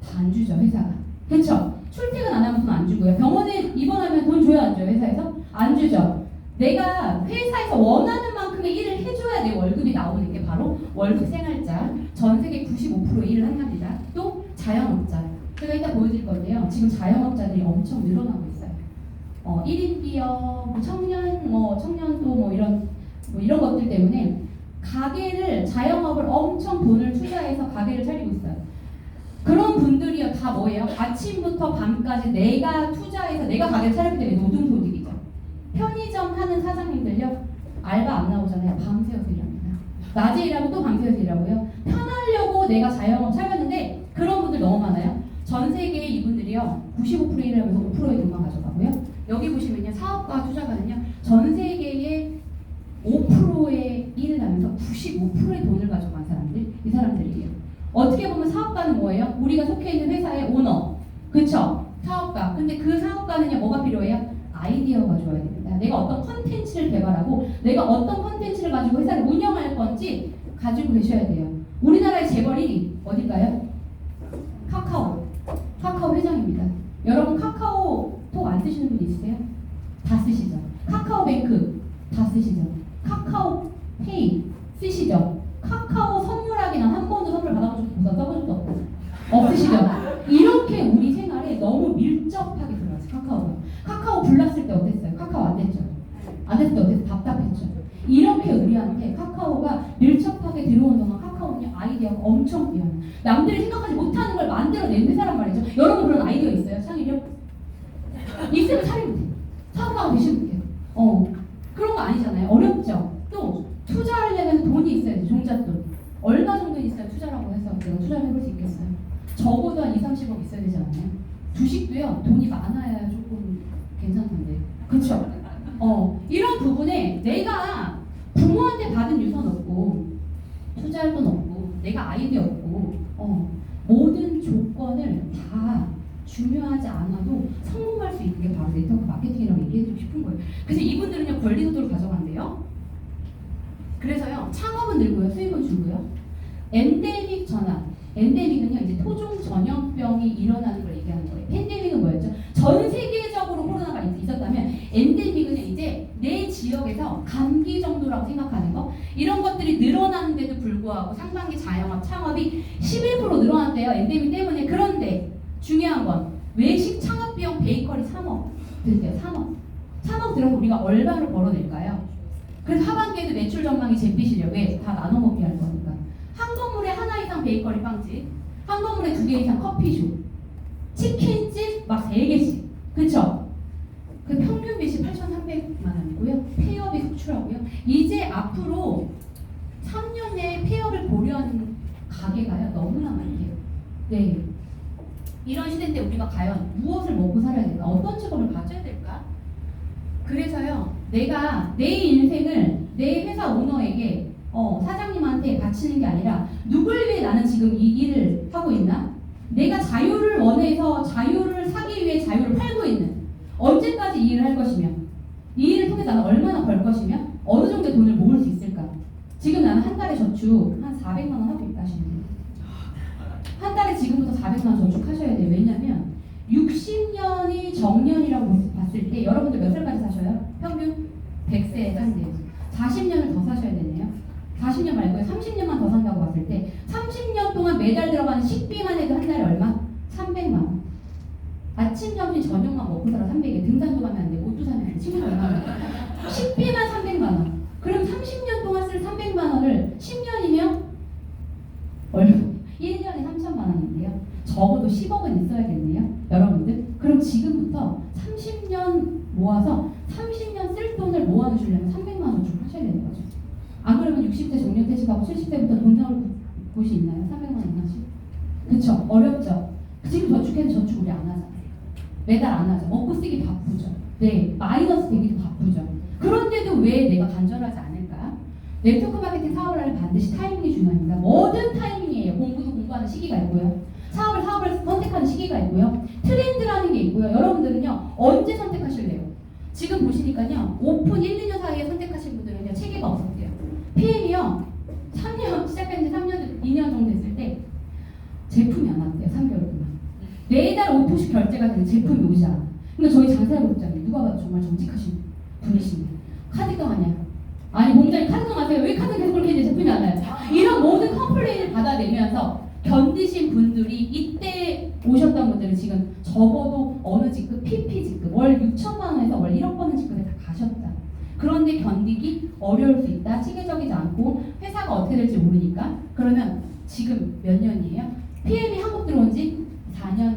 다 안 주죠, 회사가. 그렇죠? 출퇴근 안 하면 돈 안 주고요. 병원에 입원하면 돈 줘야 안 줘요, 회사에서? 안 주죠. 내가 회사에서 원하는 만큼의 일을 해줘야 내 월급이 나오는 게 바로 월급 생활자. 전 세계 95%의 일을 한답니다. 또 자영업자. 제가 이따 보여드릴 건데요. 지금 자영업자들이 엄청 늘어나고 있어요. 1인 기업, 청년도 이런 것들 때문에 가게를 자영업을 엄청 돈을 투자해서 가게를 차리고 있어요. 그런 분들이요 다 뭐예요? 아침부터 밤까지 내가 투자해서 내가 가게를 차렸기 때문에 노동소득이죠. 편의점 하는 사장님들요 알바 안 나오잖아요. 밤새워서 일합니다. 낮에 일하고 또 밤새워서 일하고요. 편하려고 내가 자영업 차렸는데 그런 분들 너무 많아요. 전 세계 이분들이요 95% 일하면서 5%의 돈만 가져가고요. 여기 보시면요 사업가 투자가는요 전 세계의 5%의 일을 하면서 95%의 돈을 가져간 사람들, 이 사람들이에요. 어떻게 보면 사업가는 뭐예요? 우리가 속해 있는 회사의 오너, 그렇죠? 사업가. 근데 그 사업가는요 뭐가 필요해요? 아이디어가 줘야 됩니다. 내가 어떤 컨텐츠를 개발하고 내가 어떤 컨텐츠를 가지고 회사를 운영할 건지 가지고 계셔야 돼요. 우리나라의 재벌 1위 어딜까요? 카카오 회장입니다. 여러분 카카오톡 안 쓰시는 분 있으세요? 다 쓰시죠. 카카오뱅크 다 쓰시죠. 카카오페이 쓰시죠. 카카오 선물하기 난 한 번도 선물 받아본 적도 써본 적도 없고 없으시죠. 이렇게 우리 생활에 너무 밀접하게 들어왔어요. 카카오 불났을 때 어땠어요? 카카오 안 됐죠. 안 됐을 때 어땠어요? 답답했죠. 이렇게 우리한테 카카오가 밀접하게 들어온 동안 카카오는 아이디어가 엄청 뛰어요. 남들이 생각하지 못하는 걸 만들어낸 회사란 말이죠. 여러분 그런 아이디어 있어요? 창의력? 있으면 차리면 돼요. 사업가가 되시면 돼요. 그런 거 아니잖아요. 어렵죠. 또 투자하려면 돈이 있어야 돼요. 종잣돈. 얼마 정도 있어야 투자라고 해서 내가 투자를 해볼 수 있겠어요? 적어도 한 2, 30억 있어야 되지 않나요? 주식도요. 돈이 많아야 조금 괜찮던데. 그렇죠? 이런 부분에 내가 부모한테 받은 유산 없고 투자할 돈 없고 내가 아이디어 없고 모든 조건을 다 중요하지 않아도 성공할 수 있는 게 바로 네트워크 마케팅이라고 얘기해주고 싶은 거예요. 그래서 이분들은요 권리소득을 가져간대요. 그래서요 창업은 늘고요 수입은 줄고요. 엔데믹 전환. 엔데믹은요 이제 토종 전염병이 일어나는 걸 얘기하는 거예요. 팬데믹은 뭐였죠? 전 세계적으로 코로나가 있었다면 엔데믹은 이제 내 지역에서 감기 정도라고 생각하는 거. 이런 것들이 늘어나는데도 불구하고 상반기 자영업 창업이 11% 늘어났대요. 엔데믹 때문에. 그런데 중요한 건 외식 창업 비용 베이커리 3억 들대요. 3억 들어서 우리가 얼마를 벌어낼까요? 그래서 하반기에도 매출 전망이 잿빛이래요. 왜? 다 나눠 먹기 할 거니까. 한 건물에 하나 이상 이상 베이커리 빵집, 한 건물에 2개 이상 커피숍, 치킨집 막 3개씩. 그쵸? 그 평균 빚이 8,300만 원이고요. 폐업이 속출하고요. 이제 앞으로 3년 내에 폐업을 고려하는 가게가요 너무나 많대요. 네. 이런 시대인데 우리가 과연 무엇을 먹고 살아야 될까? 어떤 직업을 가져야 될까? 그래서요, 내가 내 인생을 내 회사 오너에게 사장님한테 바치는 게 아니라 누굴 위해 나는 지금 이 일을 하고 있나? 내가 자유를 원해서 자유를 사기 위해 자유를 팔고 있는, 언제까지 이 일을 할 것이며, 이 일을 통해서 나는 얼마나 벌 것이며, 어느 정도 돈을 모을 수 있을까? 지금 나는 한 달에 저축 한 400만 원 하고 있다 하시는 거예요. 한 달에 지금부터 400만 원 저축하셔야 돼요. 왜냐면 60년이 정년이라고 봤을 때 여러분들 몇 살까지 사셔요? 평균 100세에 산대요. 40년을 더 사셔야 되네요. 40년 말고요. 30년만 더 산다고 봤을 때 30년 동안 매달 들어가는 식비만 해도 한 달에 얼마? 300만 원. 아침, 점심, 저녁만 먹고 살아 300에 등산도 가면 안 돼. 옷도 사면 안 돼. 친구도 얼마나 돼. 식비만 300만 원. 그럼 30년 동안 쓸 300만 원을 10년이면 얼마? 1년에 3천만 원인데요. 적어도 10억은 있어야겠네요. 여러분들. 그럼 지금부터 30년 모아서 30년 쓸 돈을 모아두시려면 300만 원 저축하셔야 되는 거죠. 안 그러면 60대 정년퇴직하고 70대부터 돈 나올 곳이 있나요? 300만 원 이상씩? 그쵸? 어렵죠? 지금 저축해도 저축 우리 안 하잖아요. 매달 안 하죠. 먹고 쓰기 바쁘죠. 네, 마이너스 되기도 바쁘죠. 그런데도 왜 내가 간절하지 않을까? 네트워크 마케팅 사업을 하려면 반드시 타이밍이 중요합니다. 모든 타이밍이에요. 공부도 공부하는 시기가 있고요. 사업을 선택하는 시기가 있고요. 트렌드라는 게 있고요. 여러분들은요, 언제 선택하실래요? 지금 보시니까요, 오픈 1, 2년 사이에 선택하신 분들은요, 체계가 없었대요. PM이요, 3년, 시작한 지 3년, 2년 정도 됐을 때, 제품이 안 왔대요. 3개월 동안. 매달 5%씩 결제가 되는 제품이 오지 않아. 그러니까 저희 장사를 못잖아요. 누가 봐도 정말 정직하신 분이십니다. 카드깡 아니야. 아니, 공장에 카드깡 하세요. 왜 카드 계속 그렇게 이제 제품이 안 와요? 이런 모든 컴플레인을 받아내면서 견디신 분들이 이때 오셨던 분들은 지금 적어도 어느 직급, PP 직급, 월 6천만 원에서 월 1억 버는 직급에 다 가셨다. 그런데 견디기 어려울 수 있다. 체계적이지 않고 회사가 어떻게 될지 모르니까. 그러면 지금 몇 년이에요? PM이 한국 들어온 지 4년,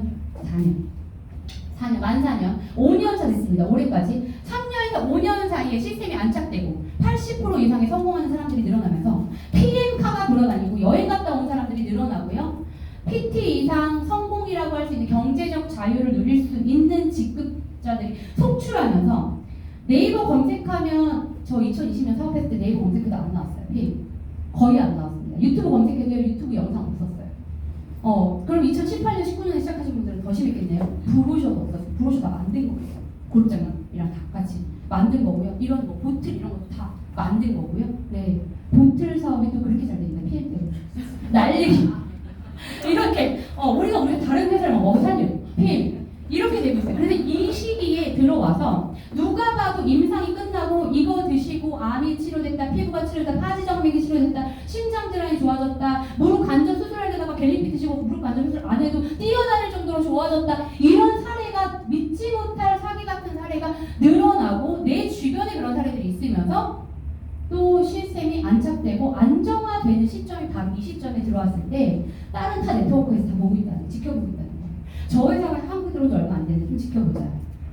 만 4년, 5년 차 됐습니다. 올해까지 3년에서 5년 사이에 시스템이 안착되고 80% 이상의 성공하는 사람들이 늘어나면서 PM카가 돌아다니고 여행 갔다 온 사람들이 늘어나고요. PT 이상 성공이라고 할 수 있는 경제적 자유를 누릴 수 있는 직급자들이 속출하면서 네이버 검색하면 저 2020년 사업했을 때 네이버 검색해도 안 나왔어요. PM. 거의 안 나왔습니다. 유튜브 검색해도 유튜브 영상 없었어요. 그럼 2018년, 19년에 시작하신 분들은 더 심했겠네요. 브로셔도 없었어요. 브로셔 다 만든 거예요. 골장이랑 다 같이 만든 거고요. 이런 뭐 보틀 이런 것도 다 만든 거고요. 네, 보틀 사업이 또 그렇게 잘 됩니다. PM 때문에 난리. 이렇게 우리가 다른 회사를 먹어 살려요. PM 이렇게 되고 있어요. 그래서 이 시기에 들어와서 누가 봐도 임상이 끝나고 이거 드시고 암이 치료됐다, 피부가 치료됐다, 파지정맥이 치료됐다, 심장 질환이 좋아졌다, 무릎 관절 수술하려다가 갤리피 드시고 무릎 관절 수술 안 해도 뛰어다닐 정도로 좋아졌다. 이런 사례가 믿지 못할 사기 같은 사례가 늘어나고 내 주변에 그런 사례들이 있으면서 또 시스템이 안착되고 안정화되는 시점이 바로 이 시점에 들어왔을 때 다른 타 네트워크에서 다 보고 있다는, 지켜보고 있다는 거예요. 저 회사가 한국 들어온 지 얼마 안 됐는데 좀 지켜보자.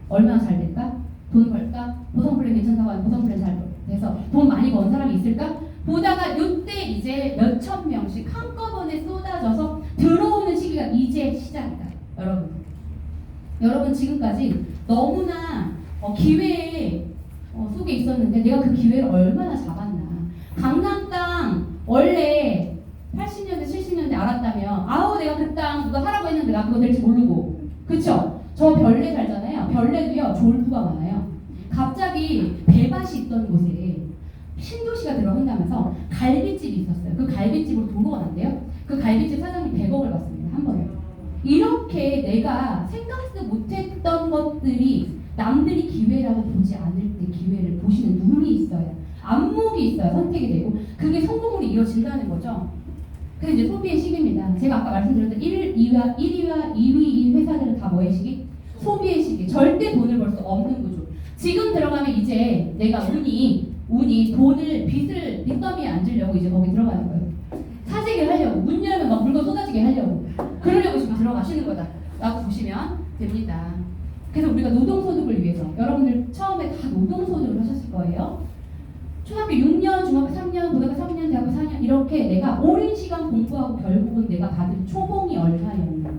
얼마나 잘 될까? 돈 벌까? 보상 플랜 괜찮다고 하면 보상 플랜 잘 돼서 돈 많이 번 사람이 있을까? 보다가 이때 이제 몇천 명씩 한꺼번에 쏟아져서 들어오는 시기가 이제 시작이다. 여러분 지금까지 너무나 기회에 속에 있었는데 내가 그 기회를 얼마나 잡았나. 강남 땅 원래 80년대 70년대 알았다면 내가 그 땅 누가 사라고 했는데 나 그거 될지 모르고. 그쵸? 저 별내 살잖아요. 별내도요 졸부가 많아요. 갑자기 배밭이 있던 곳에 신도시가 들어간다면서 갈비집이 있었어요. 그 갈비집으로 도로가 난대요. 그 갈비집 사장님 100억을 받습니다. 한 번에. 이렇게 내가 생각도 못했던 것들이 남들이 기회라고 보지 않을 때 기회를 보시는 눈이 있어요. 안목이 있어요. 선택이 되고 그게 성공으로 이어진다는 거죠. 근데 이제 소비의 시기입니다. 제가 아까 말씀드렸던 1위와 2위인 회사들은 다 뭐의 시기? 소비의 시기. 절대 돈을 벌 수 없는 구조. 지금 들어가면 이제 내가 운이 빚을 빚더미에 앉으려고 이제 거기 들어가는 거예요. 사재기를 하려고 문 열면 막 맞추는 거다라고 보시면 됩니다. 그래서 우리가 노동소득을 위해서 여러분들 처음에 다 노동소득을 하셨을 거예요. 초등학교 6년, 중학교 3년, 고등학교 3년, 대학교 4년 이렇게 내가 오랜 시간 공부하고 결국은 내가 받은 초봉이 얼마였는가,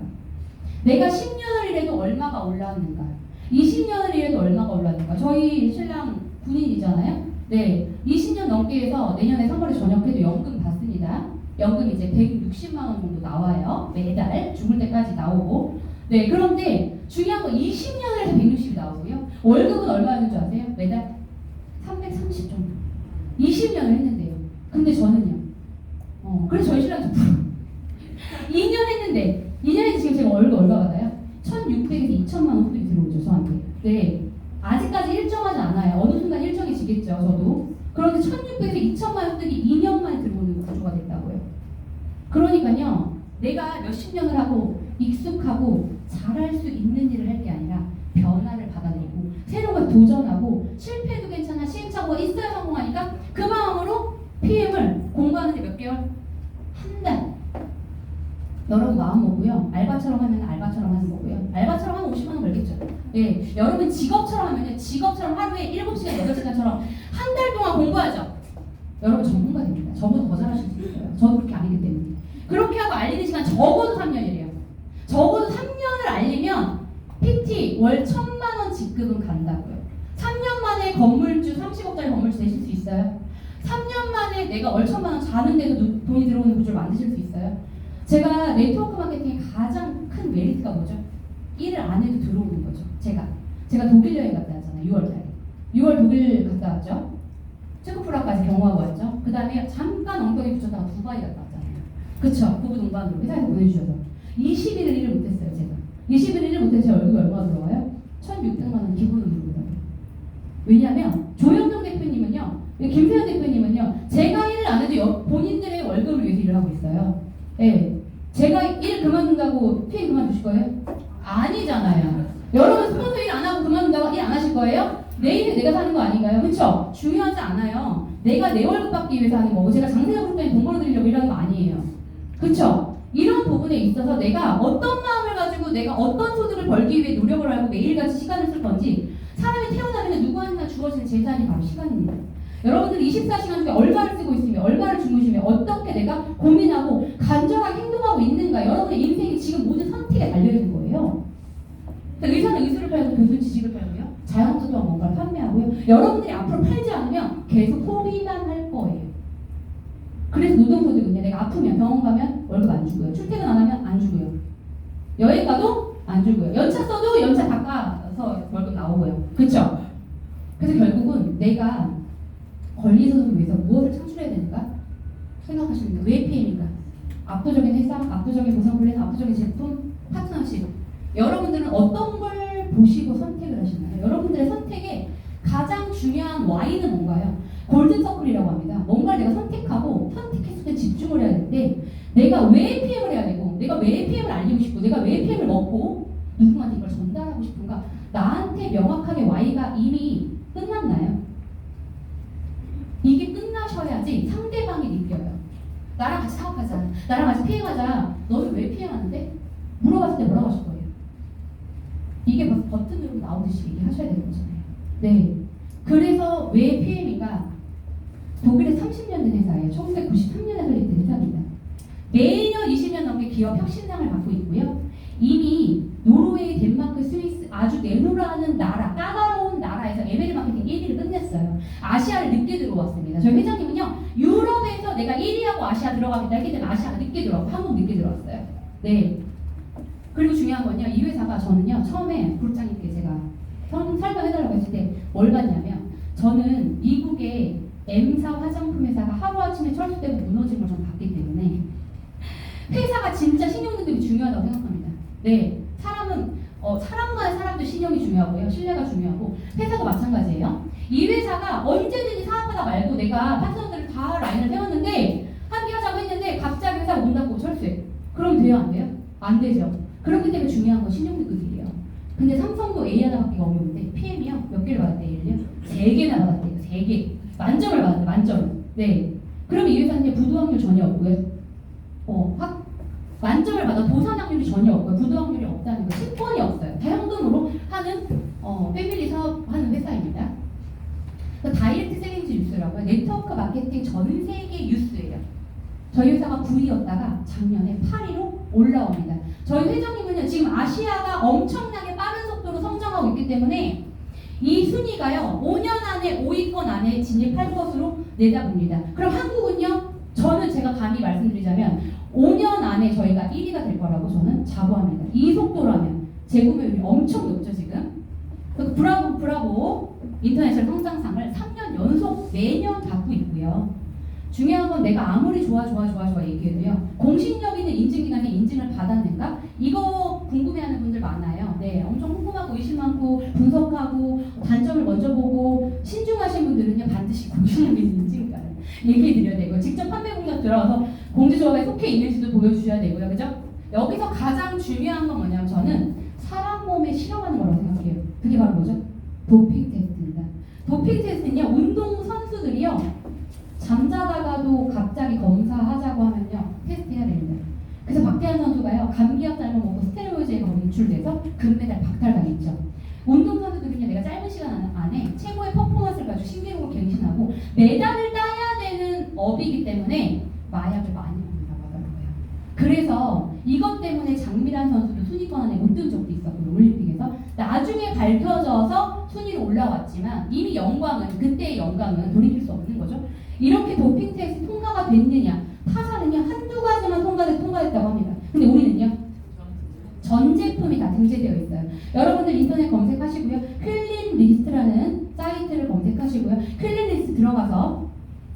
내가 10년을 일해도 얼마가 올랐는가, 20년을 일해도 얼마가 올랐는가. 저희 신랑 군인이잖아요. 네, 20년 넘게 해서 내년에 3월에 전역해도 연금 받습니다. 연금 이제 160만 원 정도 나와요. 매달 죽을 때까지 나오고. 네, 그런데 중요한 건 20년을 해서 160이 나오고요. 월급은 얼마였는 줄 아세요? 매달 330 정도. 20년을 했는데요. 근데 저는요. 그래서 저희 신랑이 2년 했는데 2년에 지금 제가 월급 얼마 받아요? 1,600에서 2천만 원 소득이 들어오죠, 저한테. 네. 아직까지 일정하지 않아요. 어느 순간 일정해지겠죠, 저도. 그런데 1,600에서 2천만 원 소득이 2년 만에 들어오는 구조가 됐다고요. 그러니까요, 내가 몇십 년을 하고 익숙하고 잘할 수 있는 일을 할 게 아니라 변화를 받아들이고 새로운 걸 도전하고 실패해도 괜찮아, 시행착오가 있어야 성공하니까 그 마음으로 PM을 공부하는데 몇 개월? 한 달. 여러분 마음 먹고요. 알바처럼 하면 알바처럼 하는 거고요. 알바처럼 하면 50만 원 벌겠죠. 네, 여러분 직업처럼 하면요. 직업처럼 하루에 7시간, 8시간처럼 한 달 동안 공부하죠. 여러분 전문가 됩니다. 저보다 더 잘하실 수 있어요. 저도 그렇게 아니기 때문에. 그렇게 하고 알리는 시간 적어도 3년이래요. 적어도 3년을 알리면 PT 월 1,000만 원 직급은 간다고요. 3년 만에 건물주 30억짜리 건물주 되실 수 있어요? 3년 만에 내가 월 1,000만 원 자는데도 돈이 들어오는 구조를 만드실 수 있어요? 제가 네트워크 마케팅의 가장 큰 메리트가 뭐죠? 일을 안 해도 들어오는 거죠. 제가 독일 여행 갔다 왔잖아요. 6월달에. 6월 독일 갔다 왔죠. 체코프라까지 경호하고 왔죠. 그 다음에 잠깐 엉덩이 붙였다가 두바이 갔다 왔잖아요. 그쵸? 부부 동반으로 회사에서 보내주셔서 20일을 일을 못했어요. 제가 20일 일을 못해서 제 월급이 얼마나 들어와요? 1,600만 원 기본으로 들어오거든요. 왜냐하면 조영정 대표님은요, 김세현 대표님은요, 제가 일을 안 해도 본인들의 월급을 위해서 일을 하고 있어요. 네. 제가 일 그만둔다고 PM 그만두실 거예요? 아니잖아요. 여러분 스폰서 일 안 하고 그만둔다고 일 안 하실 거예요? 내 인생 내가 사는 거 아닌가요? 그쵸? 중요하지 않아요. 내가 내 월급 받기 위해서 하는 거고 제가 장세가 그룹 때문에 돈 벌어드리려고 일하는 거 아니에요. 그쵸? 이런 부분에 있어서 내가 어떤 마음을 가지고 내가 어떤 소득을 벌기 위해 노력을 하고 매일같이 시간을 쓸 건지, 사람이 태어나면 누구한테나 주어지는 재산이 바로 시간입니다. 여러분들 24시간 중에 얼마를 쓰고 있으며 얼마를 주무시며 어떻게 내가 고민하고 간절하게 행동하고 있는가, 여러분의 인생이 지금 모든 선택에 달려있는 거예요. 의사는 의술을 팔고 교수는 지식을 팔고요. 자영업자도 뭔가를 판매하고요. 여러분들이 앞으로 팔지 않으면 계속 소비만 할 거예요. 그래서 노동소득은요, 내가 아프면 병원 가면 월급 안 주고요. 출퇴근 안 하면 안 주고요. 여행 가도 안 주고요. 연차 써도 연차 닦아서 월급 나오고요. 그쵸? 그래서 결국은 내가 권리소득을 위해서 무엇을 창출해야 되는가? 생각하시는 거예요. 왜 PM인가? 압도적인 회사, 압도적인 보상 플랜, 압도적인 제품, 파트너십. 여러분들은 어떤 걸 보시고 선택을 하시나요? 여러분들의 선택의 가장 중요한 Y는 뭔가요? 골든서클이라고 합니다. 뭔가를 내가 선택하고 선택했을 때 집중을 해야 되는데, 내가 왜 PM을 해야 되고, 내가 왜 PM을 알리고 싶고, 내가 왜 PM을 먹고 누군가한테 이걸 전달하고 싶은가? 나한테 명확하게 Y가 이미 끝났나요? 이게 끝나셔야지 상대방이 느껴요. 나랑 같이 사업하자, 나랑 같이 PM하자. 너는 왜 PM하는데? 물어봤을 때 뭐라고 하실 거예요? 이게 버튼 누르고 나오듯이 얘기하셔야 되는 거잖아요. 네. 그래서 왜 PM인가? 독일에 30년 된 회사예요. 1993년에 설립된 회사입니다. 매년 20년 넘게 기업 혁신상을 받고 있고요. 이미 노르웨이, 덴마크, 스위스 아주 내노라는 나라, 까다로운 나라에서 M&A 마케팅 1위를 끝냈어요. 아시아를 늦게 들어왔습니다. 저희 회장님은요, 유럽에서 내가 1위하고 아시아 들어가겠다 했기 때문에 아시아가 늦게 들어왔고 한국 늦게 들어왔어요. 네. 그리고 중요한 건요, 이 회사가 저는요, 처음에 부장님께 제가 설명해달라고 했을 때 뭘 봤냐면, 저는 미국의 M사 화장품 회사가 하루아침에 철수되고 무너진 걸 저는 봤기 때문에 회사가 진짜 신용등급이 중요하다고 생각합니다. 네, 사람과의 사람도 신용이 중요하고요, 신뢰가 중요하고, 회사도 마찬가지예요. 이 회사가 언제든지 사업하다 말고 내가 파트너들을 다 라인을 세웠는데 함께 하자고 했는데 갑자기 회사가 문 닫고 철수해. 그럼 돼요, 안 돼요? 안 되죠. 그렇기 때문에 중요한 건 신용등급이에요. 근데 삼성도 A 하나 받기가 어려운데 PM이요, 몇 개를 받았대요? 3개나 받았대요. 3개. 만점을 받았대, 만점. 네. 그럼 이 회사는 부도 확률 전혀 없고요. 만점을 받아 도산 확률이 전혀 없고요. 부도 확률이 없다는 거, 채권이 없어요. 다 현금으로 하는 패밀리 사업하는 회사입니다. 다이렉트 셀링즈 뉴스라고요. 네트워크 마케팅 전 세계 뉴스예요. 저희 회사가 9위였다가 작년에 8위로 올라옵니다. 저희 회장님은요, 지금 아시아가 엄청나게 빠른 속도로 성장하고 있기 때문에 이 순위가요, 5년 안에 5위권 안에 진입할 것으로 내다봅니다. 그럼 한국은요, 저는 제가 감히 말씀드리자면 5년 안에 저희가 1위가 될 거라고 저는 자부합니다. 이 속도라면 재구매율이 엄청 높죠 지금. 브라보 인터내셔널 성장상을 3년 연속 매년 받고 있고요. 중요한 건 내가 아무리 좋아 얘기해도요, 공신력 있는 인증기관에 인증을 받았는가? 이거 궁금해하는 분들 많아요. 네, 엄청 궁금하고 의심 많고 분석하고 단점을 먼저 보고 신중하신 분들은요, 반드시 공신력 있는 인증기관을 얘기해드려야 되고요. 직접 판매 공략 들어가서 공제조합에 속해 있는지도 보여주셔야 되고요. 그죠? 여기서 가장 중요한 건 뭐냐면 저는 사람 몸에 실험하는 거라고 생각해요. 그게 바로 뭐죠? 도핑 테스트입니다. 도핑 테스트는요, 운동 선수들이요, 잠자다가도 갑자기 검사하자고 하면요, 테스트해야 됩니다. 그래서 박태환 선수가요, 감기약 잘못 먹고 스테로이드에 노출돼서 금메달 박탈당했죠. 운동선수들은요, 내가 짧은 시간 안에 최고의 퍼포먼스를 가지고 신기록을 갱신하고 메달을 따야 되는 업이기 때문에 마약을 많이 먹는다고 하더라고요. 그래서 이것 때문에 장미란 선수도 순위권 안에 못 든 적도 있었고요, 올림픽에서. 나중에 밝혀져서 순위로 올라왔지만 이미 그때의 영광은 돌이킬 수 없는 거죠. 이렇게 도핑 테스트 통과가 됐느냐? 타사는요, 한두 가지만 통과됐다고 합니다. 근데 우리는요, 전 제품이 다 등재되어 있어요. 여러분들 인터넷 검색하시고요, 클린 리스트라는 사이트를 검색하시고요, 클린 리스트 들어가서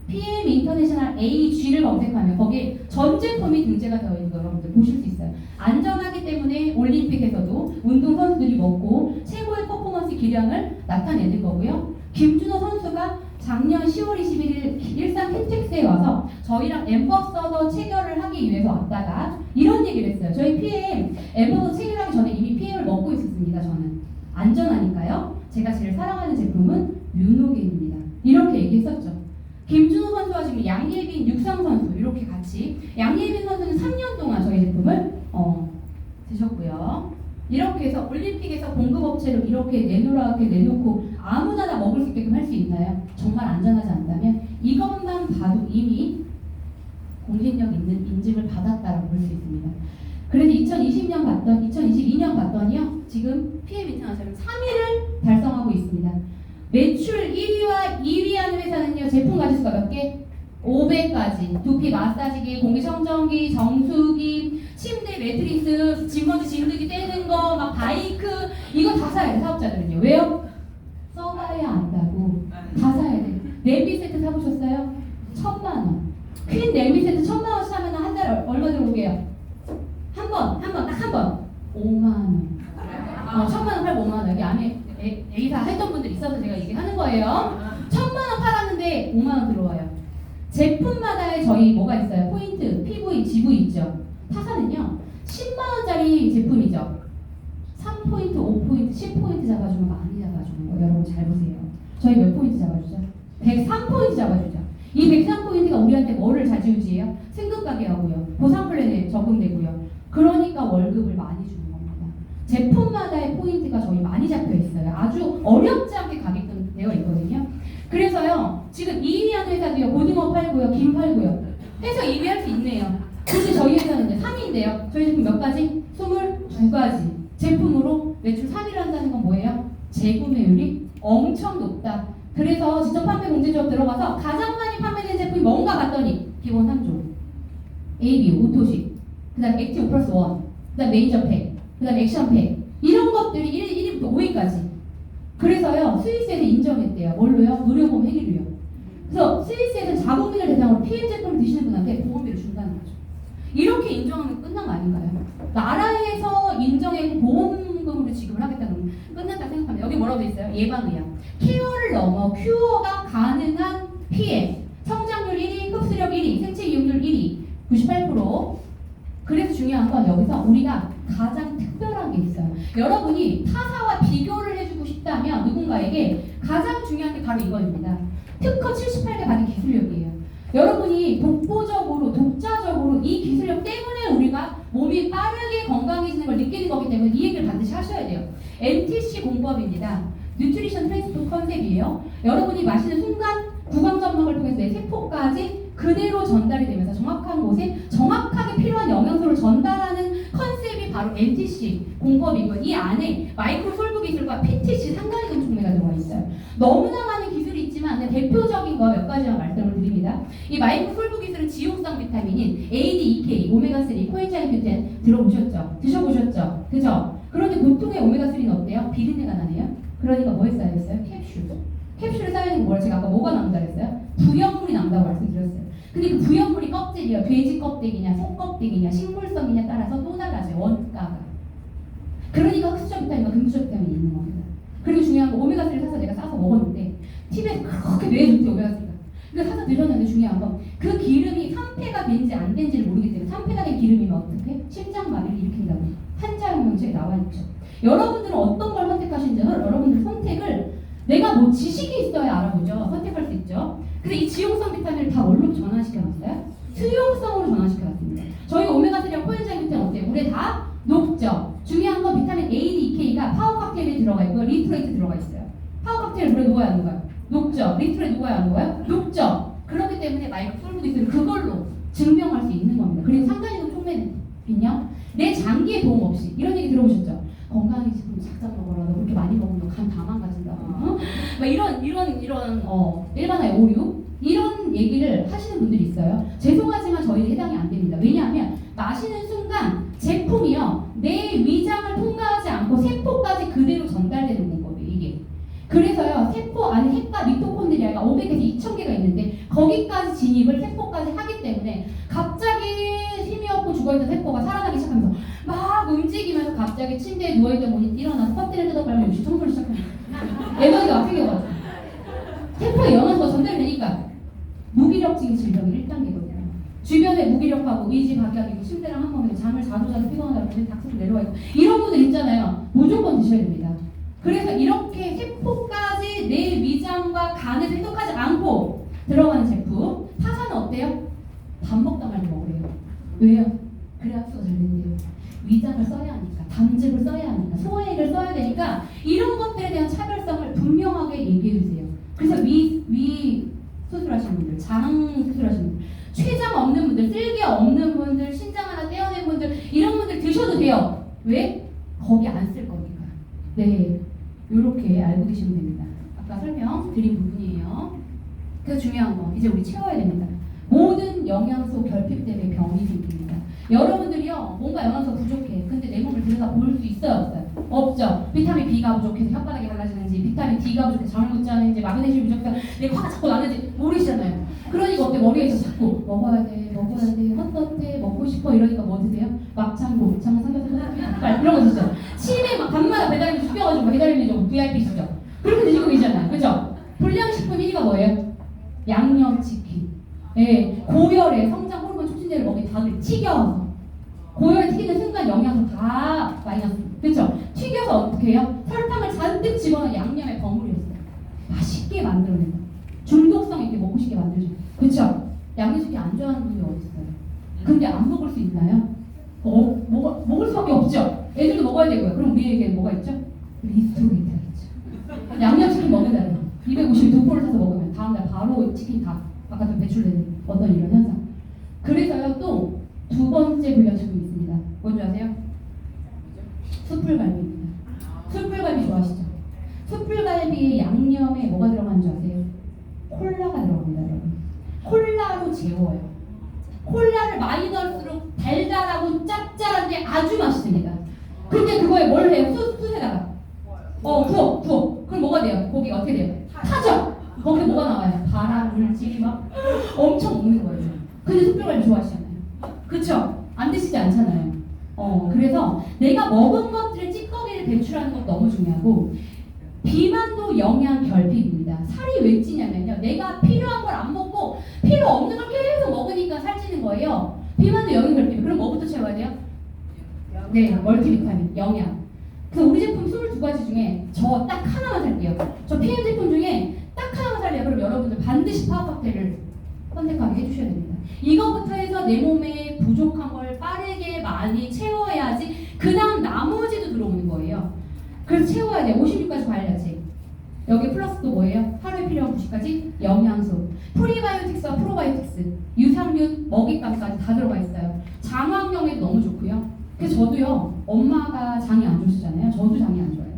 PM 인터내셔널 AG를 검색하면 거기에 전 제품이 등재가 되어 있는 거 여러분들 보실 수 있어요. 안전하기 때문에 올림픽에서도 운동선수들이 먹고 최고의 퍼포먼스 기량을 나타내는 거고요. 김준호 선수가 작년 10월 21일 일산 캔텍스에 와서 저희랑 엠버서더 체결을 하기 위해서 왔다가 이런 얘기를 했어요. 저희 PM 엠버서더 체결하기 전에 이미 PM을 먹고 있었습니다. 저는 안전하니까요. 제가 제일 사랑하는 제품은 뮤노겐입니다. 이렇게 얘기했었죠. 김준호 선수와 지금 양예빈 육상 선수 이렇게 같이, 양예빈 선수는 3년 동안 저희 제품을 드셨고요. 이렇게 해서 올림픽에서 공급업체로 이렇게 내놓고 아무나 다 먹을 수 있게끔 할 수 있나요? 정말 안전하지 않다면 이것만 봐도 이미 공신력 있는 인증을 받았다라고 볼 수 있습니다. 그래서 2022년 봤더니요, 지금 PM 인터내셔널 3위를 달성하고 있습니다. 매출 1위와 2위 하는 회사는요, 제품 가지수가 몇 개? 500가지. 두피 마사지기, 공기 청정기, 정수기, 침대 매트리스, 진먼지 진드기 떼는 거, 막 바이크, 이거 다 사야 돼, 사업자들은요. 왜요? 써봐야 안다고. 다 사야 돼. 냄비 세트 사보셨어요? 1,000만원. 퀸 냄비 세트 1,000만원 사면 한 달에 얼마 들어오게요? 한 번, 딱 한 번. 5만원. 1,000만원 팔고 5만원. 여기 안에 A사 했던 분들 있어서 제가 얘기하는 거예요. 1,000만원 팔았는데 5만원 들어와요. 제품마다의 저희 뭐가 있어요? 포인트, PV, GV 있죠. 타사는요, 10만원짜리 제품이죠. 3포인트, 5포인트, 10포인트 잡아주면 많이 잡아주는 거예요. 여러분 잘 보세요. 저희 몇 포인트 잡아주죠? 103포인트 잡아주죠. 이 103포인트가 우리한테 뭐를 자지우지해요? 승급 가게하고요, 보상 플랜에 적응되고요. 그러니까 월급을 많이 주는 겁니다. 제품마다의 포인트가 저희 많이 잡혀 있어요. 아주 어렵지 않게 가격되어 있거든요. 그래서요, 지금 2위 하는 회사도요, 고등어 팔고요, 김 팔고요. 해서 2위 할 수 있네요. 근데 저희 회사는 이제 3위인데요. 저희 제품 몇 가지? 22가지 제품으로 매출 3위를 한다는 건 뭐예요? 재구매율이 엄청 높다. 그래서 직접 판매 공제조합 들어가서 가장 많이 판매된 제품이 뭔가 봤더니 기본 3종, AB, 오토식, 그 다음 액티브 플러스 1, 그 다음 메이저팩, 그 다음 액션팩, 이런 것들이 1위부터 5위까지. 그래서요, 스위스에서 인정했대요. 뭘로요? 의료보험 획일로요. 그래서 스위스에서는 자국민을 대상으로 PM 제품을 드시는 분한테 보험비를 준다는 거죠. 이렇게 인정하면 끝난 거 아닌가요? 나라에서 인정했고 보험금으로 지급을 하겠다는 건 끝났다 생각하면 여기 뭐라고 돼 있어요? 예방의학. 케어를 넘어 큐어가 가능한 PM. 성장률 1위, 흡수력 1위, 생체 이용률 1위, 98%. 그래서 중요한 건 여기서 우리가 가장 특별한 게 있어요. 여러분이 타사와 비교를 해주고 싶다면 누군가에게 가장 중요한 게 바로 이거입니다. 특허 78개 받은 기술력이에요. 여러분이 독보적으로, 독자적으로 이 기술력 때문에 하면 우리가 몸이 빠르게 건강해지는 걸 느끼는 거기 때문에 이 얘기를 반드시 하셔야 돼요. MTC 공법입니다. 뉴트리션 트랜스포 컨셉이에요. 여러분이 마시는 순간 구강 점막을 통해서 내 세포까지 그대로 전달이 되면서 정확한 곳에 정확하게 필요한 영양소를 전달하는 컨셉이 바로 MTC 공법이고, 이 안에 마이크로솔브 기술과 PTC 상관이동 촉매가 들어가 있어요. 너무나 많은 기술이 있지만 대표적인 거 몇 가지만 말씀을 드립니다. 이 마이크로솔브 기술은 지용성 비타민인 ADEK, 오메가3, 코엔자임 큐텐 들어보셨죠? 드셔보셨죠? 그죠? 그런데 보통의 오메가3는 어때요? 비린내가 나네요. 그러니까 뭐에 쌓여있어요? 캡슐에 쌓여있는 걸 제가 아까 뭐가 나온다 그랬어요? 부염물이 나온다고 말씀드렸어요. 근데 그 부염물이 껍질이요. 돼지 껍데기냐, 소 껍데기냐, 식물성이냐 따라서 또 달라져요. 원가가. 그러니까 흑수저 비타민과 금수저 비타민이 있는 겁니다. 그리고 중요한 거 오메가3를 사서 내가 싸서 먹었는데 TV에서 그렇게 뇌에 좋대 오메가3가. 그러니까 사서 드셨는데 중요한 건 그 기름이 산패가 된지 안 된지를 모르기 때문에 산패가 된 기름이면 어떻게? 심장마비를 일으킨다고 한자영명제에 나와 있죠. 여러분들은 어떤 걸 선택하시는지 여러분들 선택을 내가 뭐 지식이 있어야 알아보죠. 선택할 수 있죠. 근데 이 지용성 비타민을 다 뭘로 전환시켜놨어요? 수용성으로 전환시켜놨습니다. 저희 오메가3랑 코엔자임 큐텐 어때요? 물에 다 녹죠. 중요한 건 비타민 A, D, K가 파워 칵테일에 들어가 있고요. 리트레이트 들어가 있어요. 파워 칵테일 물에 녹아야 하는 거예요. 녹죠. 리트레이트 녹아야 하는 거예요. 녹죠. 그렇기 때문에 마이크로솔브 기술을 그걸로 증명할 수 있는 겁니다. 그리고 상단이동 촉매는요. 내 장기에 도움 없이 이런 얘기 들어보셨죠? 건강해지고 작작 먹어라. 너 그렇게 많이 먹으면 간 다 망가진다고. 막 이런 일반화의 오류 이런 얘기를 하시는 분들이 있어요. 죄송하지만 저희는 해당이 안 됩니다. 왜냐하면 마시는 순간 제품이요 내 위장을 통과하지 않고 세포까지 그대로 전달되는 공법이에요. 이게. 그래서요 세포 안에 핵과 미토콘드리아가 500에서 2000개가 있는데 거기까지 진입을 세포까지 하기 때문에 갑자기 힘이 없고 죽어있던 세포가 살아나기 시작하면서 막 움직이면서 갑자기 침대에 누워있던 분이 일어나서 컵대를 뜯어빨면 역시 청소를 시작합니다. 에너지가 막 생겨가지고 세포에 영양소가 전달되니까 무기력증이 질병이 1단계거든요. 주변에 무기력하고 의지 박약이고 침대랑 한 번에 잠을 자도 피곤하다 보면 닥스도 내려와 있고 이런 분들 있잖아요. 무조건 드셔야 됩니다. 그래서 이렇게 세포까지 내 위장과 간에서 해독하지 않고 들어가는 제품 타사는 어때요? 밥 먹다 말고 먹으래요. 왜요? 그래야 흡수가 잘 된대요. 위장을 써야 하니까, 담즙을 써야 하니까, 소화액을 써야 되니까 이런 것들에 대한 차별성을 분명하게 얘기해 주세요. 그래서 위 수술하시는 분들, 장 수술하시는 분들, 췌장 없는 분들, 쓸개 없는 분들, 신장 하나 떼어낸 분들 이런 분들 드셔도 돼요. 왜? 거기 안 쓸 거니까. 네, 이렇게 알고 계시면 됩니다. 아까 설명드린 부분이에요. 그래서 중요한 거 이제 우리 채워야 됩니다. 모든 영양소 결핍 때문에 병이 생깁니다. 여러분들이요 뭔가 영양소 부족해. 근데 내 몸을 들여다 볼 수 있어요 없어요? 없죠. 비타민 B가 부족해서 혓바닥이 갈라지는지, 비타민 D가 부족해서 잠을 못 자는지, 마그네슘이 부족해서 내가 화가 자꾸 나는지 모르시잖아요. 그러니까 어때? 머리에서 자꾸 먹어야 돼 헛헛해 먹고 싶어 이러니까 뭐 드세요? 막창, 곱창, 삼겹살 이런 거 드시죠. 침에 막 밤마다 배달음식 시켜가지고 배달음식 VIP시죠. 그렇게 드시고 계시잖아요. 그죠? 불량식품 1위가 뭐예요? 양념치킨. 예, 고열에 성장 호르몬 촉진제를 먹인 닭을 튀겨서 고열에 튀기는 순간 영양소 다 마이너스. 그렇죠? 튀겨서 어떻게 해요? 설탕을 잔뜩 집어넣어 양념에 버무렸어요. 맛있게 만들어낸다. 중독성 있게 먹고 싶게 만들죠. 그렇죠? 양념치킨 안 좋아하는 분이 어디 있어요? 근데 안 먹을 수 있나요? 먹을 수밖에 없죠. 애들도 먹어야 되고요. 그럼 우리에게 뭐가 있죠? 리스토레이트가 있죠. 양념치킨 먹는다는 252포를 사서 먹으면 다음날 바로 치킨 다 바깥으로 배출되는 어떤 이런 현상. 그래서요 또 두 번째 불량식품이 있습니다. 뭔지 아세요? 숯불갈비입니다. 숯불갈비 좋아하시죠? 숯불갈비의 양념에 뭐가 들어가는 줄 아세요? 콜라가 들어갑니다, 여러분. 콜라로 재워요. 콜라를 많이 넣을수록 달달하고 짭짤한데 아주 맛있습니다. 근데 그거에 뭘 해요? 숯에다가 구워. 그럼 뭐가 돼요? 고기가 어떻게 돼요? 타죠? 거기에 뭐가 나와요? 바람, 물질이 막 엄청 먹는 거예요. 근데 숯불갈비 좋아하시잖아요. 그쵸? 안 드시지 않잖아요. 그래서 내가 먹은 것들의 찌꺼기를 배출하는 것도 너무 중요하고 비만도 영양 결핍입니다. 살이 왜 찌냐면요. 내가 필요한 걸 안 먹고 필요 없는 걸 계속 먹으니까 살찌는 거예요. 비만도 영양 결핍. 그럼 뭐부터 채워야 돼요? 네, 멀티비타민, 영양. 그래서 우리 제품 22가지 중에 저 딱 하나만 살게요. 저 PM 제품 중에 딱 하나만 살래요. 그럼 여러분들 반드시 파워 칵테일을 선택하게 해주셔야 됩니다. 이거부터 해서 내 몸에 부족한 걸 빠르게 많이 채워야지 그 다음 나머지도 들어오는 거예요. 그래서 채워야 돼. 56까지 가야지. 여기 플러스 또 뭐예요? 하루에 필요한 90까지 영양소, 프리바이오틱스와 프로바이오틱스, 유산균, 먹잇감까지 다 들어가 있어요. 장화학용에도 너무 좋고요. 그래서 저도요, 엄마가 장이 안 좋으시잖아요. 저도 장이 안 좋아요.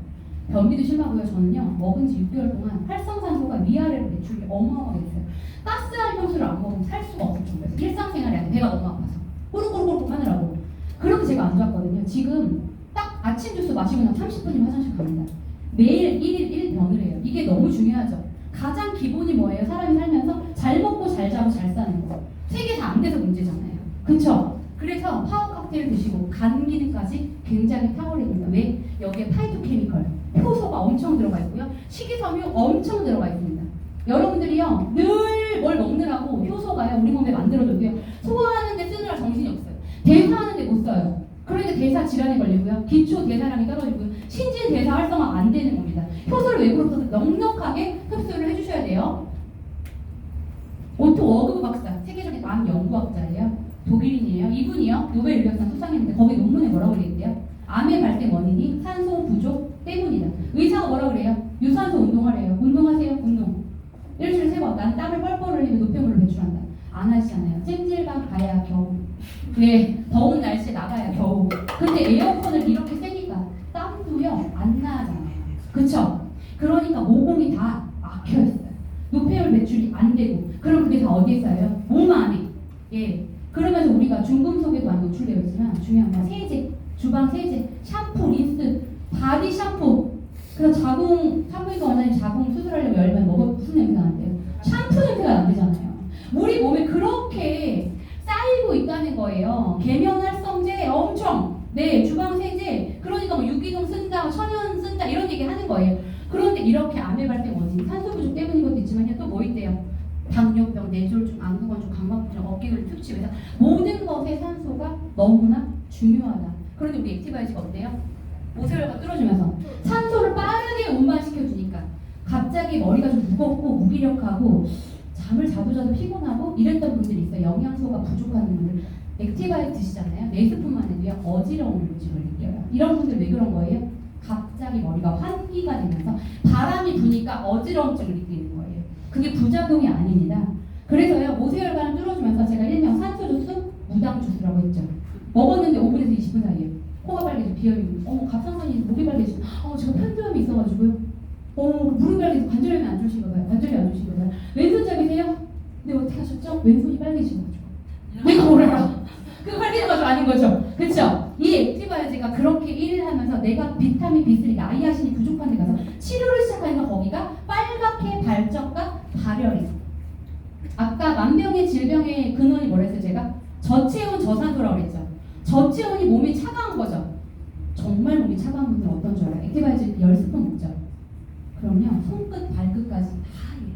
변비도 심하고요. 저는요, 먹은 지 6개월 동안 활성산소가 위아래로 배출이 어마어마하게 됐어요. 가스한 형수를 안 먹으면 살 수가 없을 정도예요. 일상생활이 안 돼. 배가 너무 아파서. 꼬르꼬르꼬르 하느라고. 그렇게 제가 안 좋았거든요. 지금 딱 아침 주스 마시고 나면 30분이면 화장실 갑니다. 매일 1일 1변을 해요. 이게 너무 중요하죠. 가장 기본이 뭐예요? 사람이 살면서 잘 먹고 잘 자고 잘 사는 거. 세 개 다 안 돼서 문제잖아요. 그쵸? 그래서 파워 칵테일 드시고 간 기능까지 굉장히 탁월합니다. 왜? 여기에 파이토케미컬, 효소가 엄청 들어가 있고요. 식이섬유 엄청 들어가 있습니다. 여러분들이요, 늘 뭘 먹느라고 효소가요, 우리 몸에 만들어져도요, 소화하는 데 쓰느라 정신이 없어요. 대사하는 데 못 써요. 그러니까 대사 질환에 걸리고요. 기초 대사량이 떨어지고요. 신진 대사 활성화 안 되는 겁니다. 효소를 외부로부터 넉넉하게 흡수를 해주셔야 돼요. 오토 워그 박사, 세계적인 암 연구학자예요. 독일인이에요. 이분이요, 노벨 의학상 수상했는데 거기 논문에 뭐라고 그랬대요? 암의 발생 원인이 산소 부족 때문이다. 의사가 뭐라고 그래요? 유산소 운동하래요. 운동하세요. 운동. 일주일에 3번. 난 땀을 뻘뻘 흘리면 노폐물을 배출한다. 안 하시잖아요. 찜질방 가야 겨우. 왜? 더운 날씨에 나가야 겨우. 근데 에어컨을 이렇게 세니까 땀도요 안 나잖아요. 그쵸? 그러니까 모공이 다 막혀있어요. 노폐물 배출이 안 되고. 그럼 그게 다 어디에 쌓여요? 몸 안에. 예. 그러면서 우리가 중금속에도 많이 노출되어 있지만 중요한 건 세제, 주방 세제, 샴푸, 린스, 바디 샴푸. 그래서 산부인과 원장님 자궁 수술하려고 열면 뭐가 무슨 냄새가 난대요? 샴푸 냄새가 난대잖아요. 우리 몸에 그렇게 쌓이고 있다는 거예요. 계면활성제 엄청, 네, 주방 세제, 그러니까 뭐 유기농 쓴다, 천연 쓴다 이런 얘기 하는 거예요. 그런데 이렇게 암의 발생 원인, 산소 부족 때문인 것도 있지만요, 또 뭐 있대요? 당뇨병, 뇌졸중, 안구건조, 강박증, 어깨근 특집에서 모든 것에 산소가 너무나 중요하다. 그런데 우리 액티바이즈가 어때요? 모세혈관 뚫어주면서 산소를 빠르게 운반시켜주니까 갑자기 머리가 좀 무겁고 무기력하고 잠을 자도 피곤하고 이랬던 분들이 있어요. 영양소가 부족한 분들. 액티바이즈 드시잖아요. 4스푼만 해도요, 어지러움을 느껴요. 이런 분들 왜 그런 거예요? 갑자기 머리가 환기가 되면서 바람이 부니까 어지러움증을 느끼는 거예요. 그게 부작용이 아닙니다. 그래서요, 모세혈관을 뚫어주면서 제가 일명 산소 주스, 무당 주스라고 했죠. 먹었는데 5분에서 20분 사이에 코가 빨개져, 비염이, 갑상선이 목이 빨개져, 제가 편도염이 있어가지고요, 무릎이 빨개져, 관절염이 안 좋으신가 봐요. 관절이 안 좋으신가 봐요. 왼손잡이세요? 네, 어떻게 하셨죠? 왼손이 빨개지셔가지고. 내가 뭘 알아? 그거 빨개진 거죠? 아닌 거죠? 그쵸? 이 액티바이즈가 그렇게 일을 하면서 내가 비타민 B3, 나이아신이 부족한 데 가서 치료를 시작하니까 거기가 빨갛게 발적과 발열이. 아까 만병의 질병의 근원이 뭐랬어요? 제가 저체온 저산소라고 그랬죠. 저체온이 몸이 차가운 거죠. 정말 몸이 차가운 분들은 어떤 줄 알아요? 액티바이즈 10스푼 먹죠. 그럼요, 손끝 발끝까지 다 하얘요.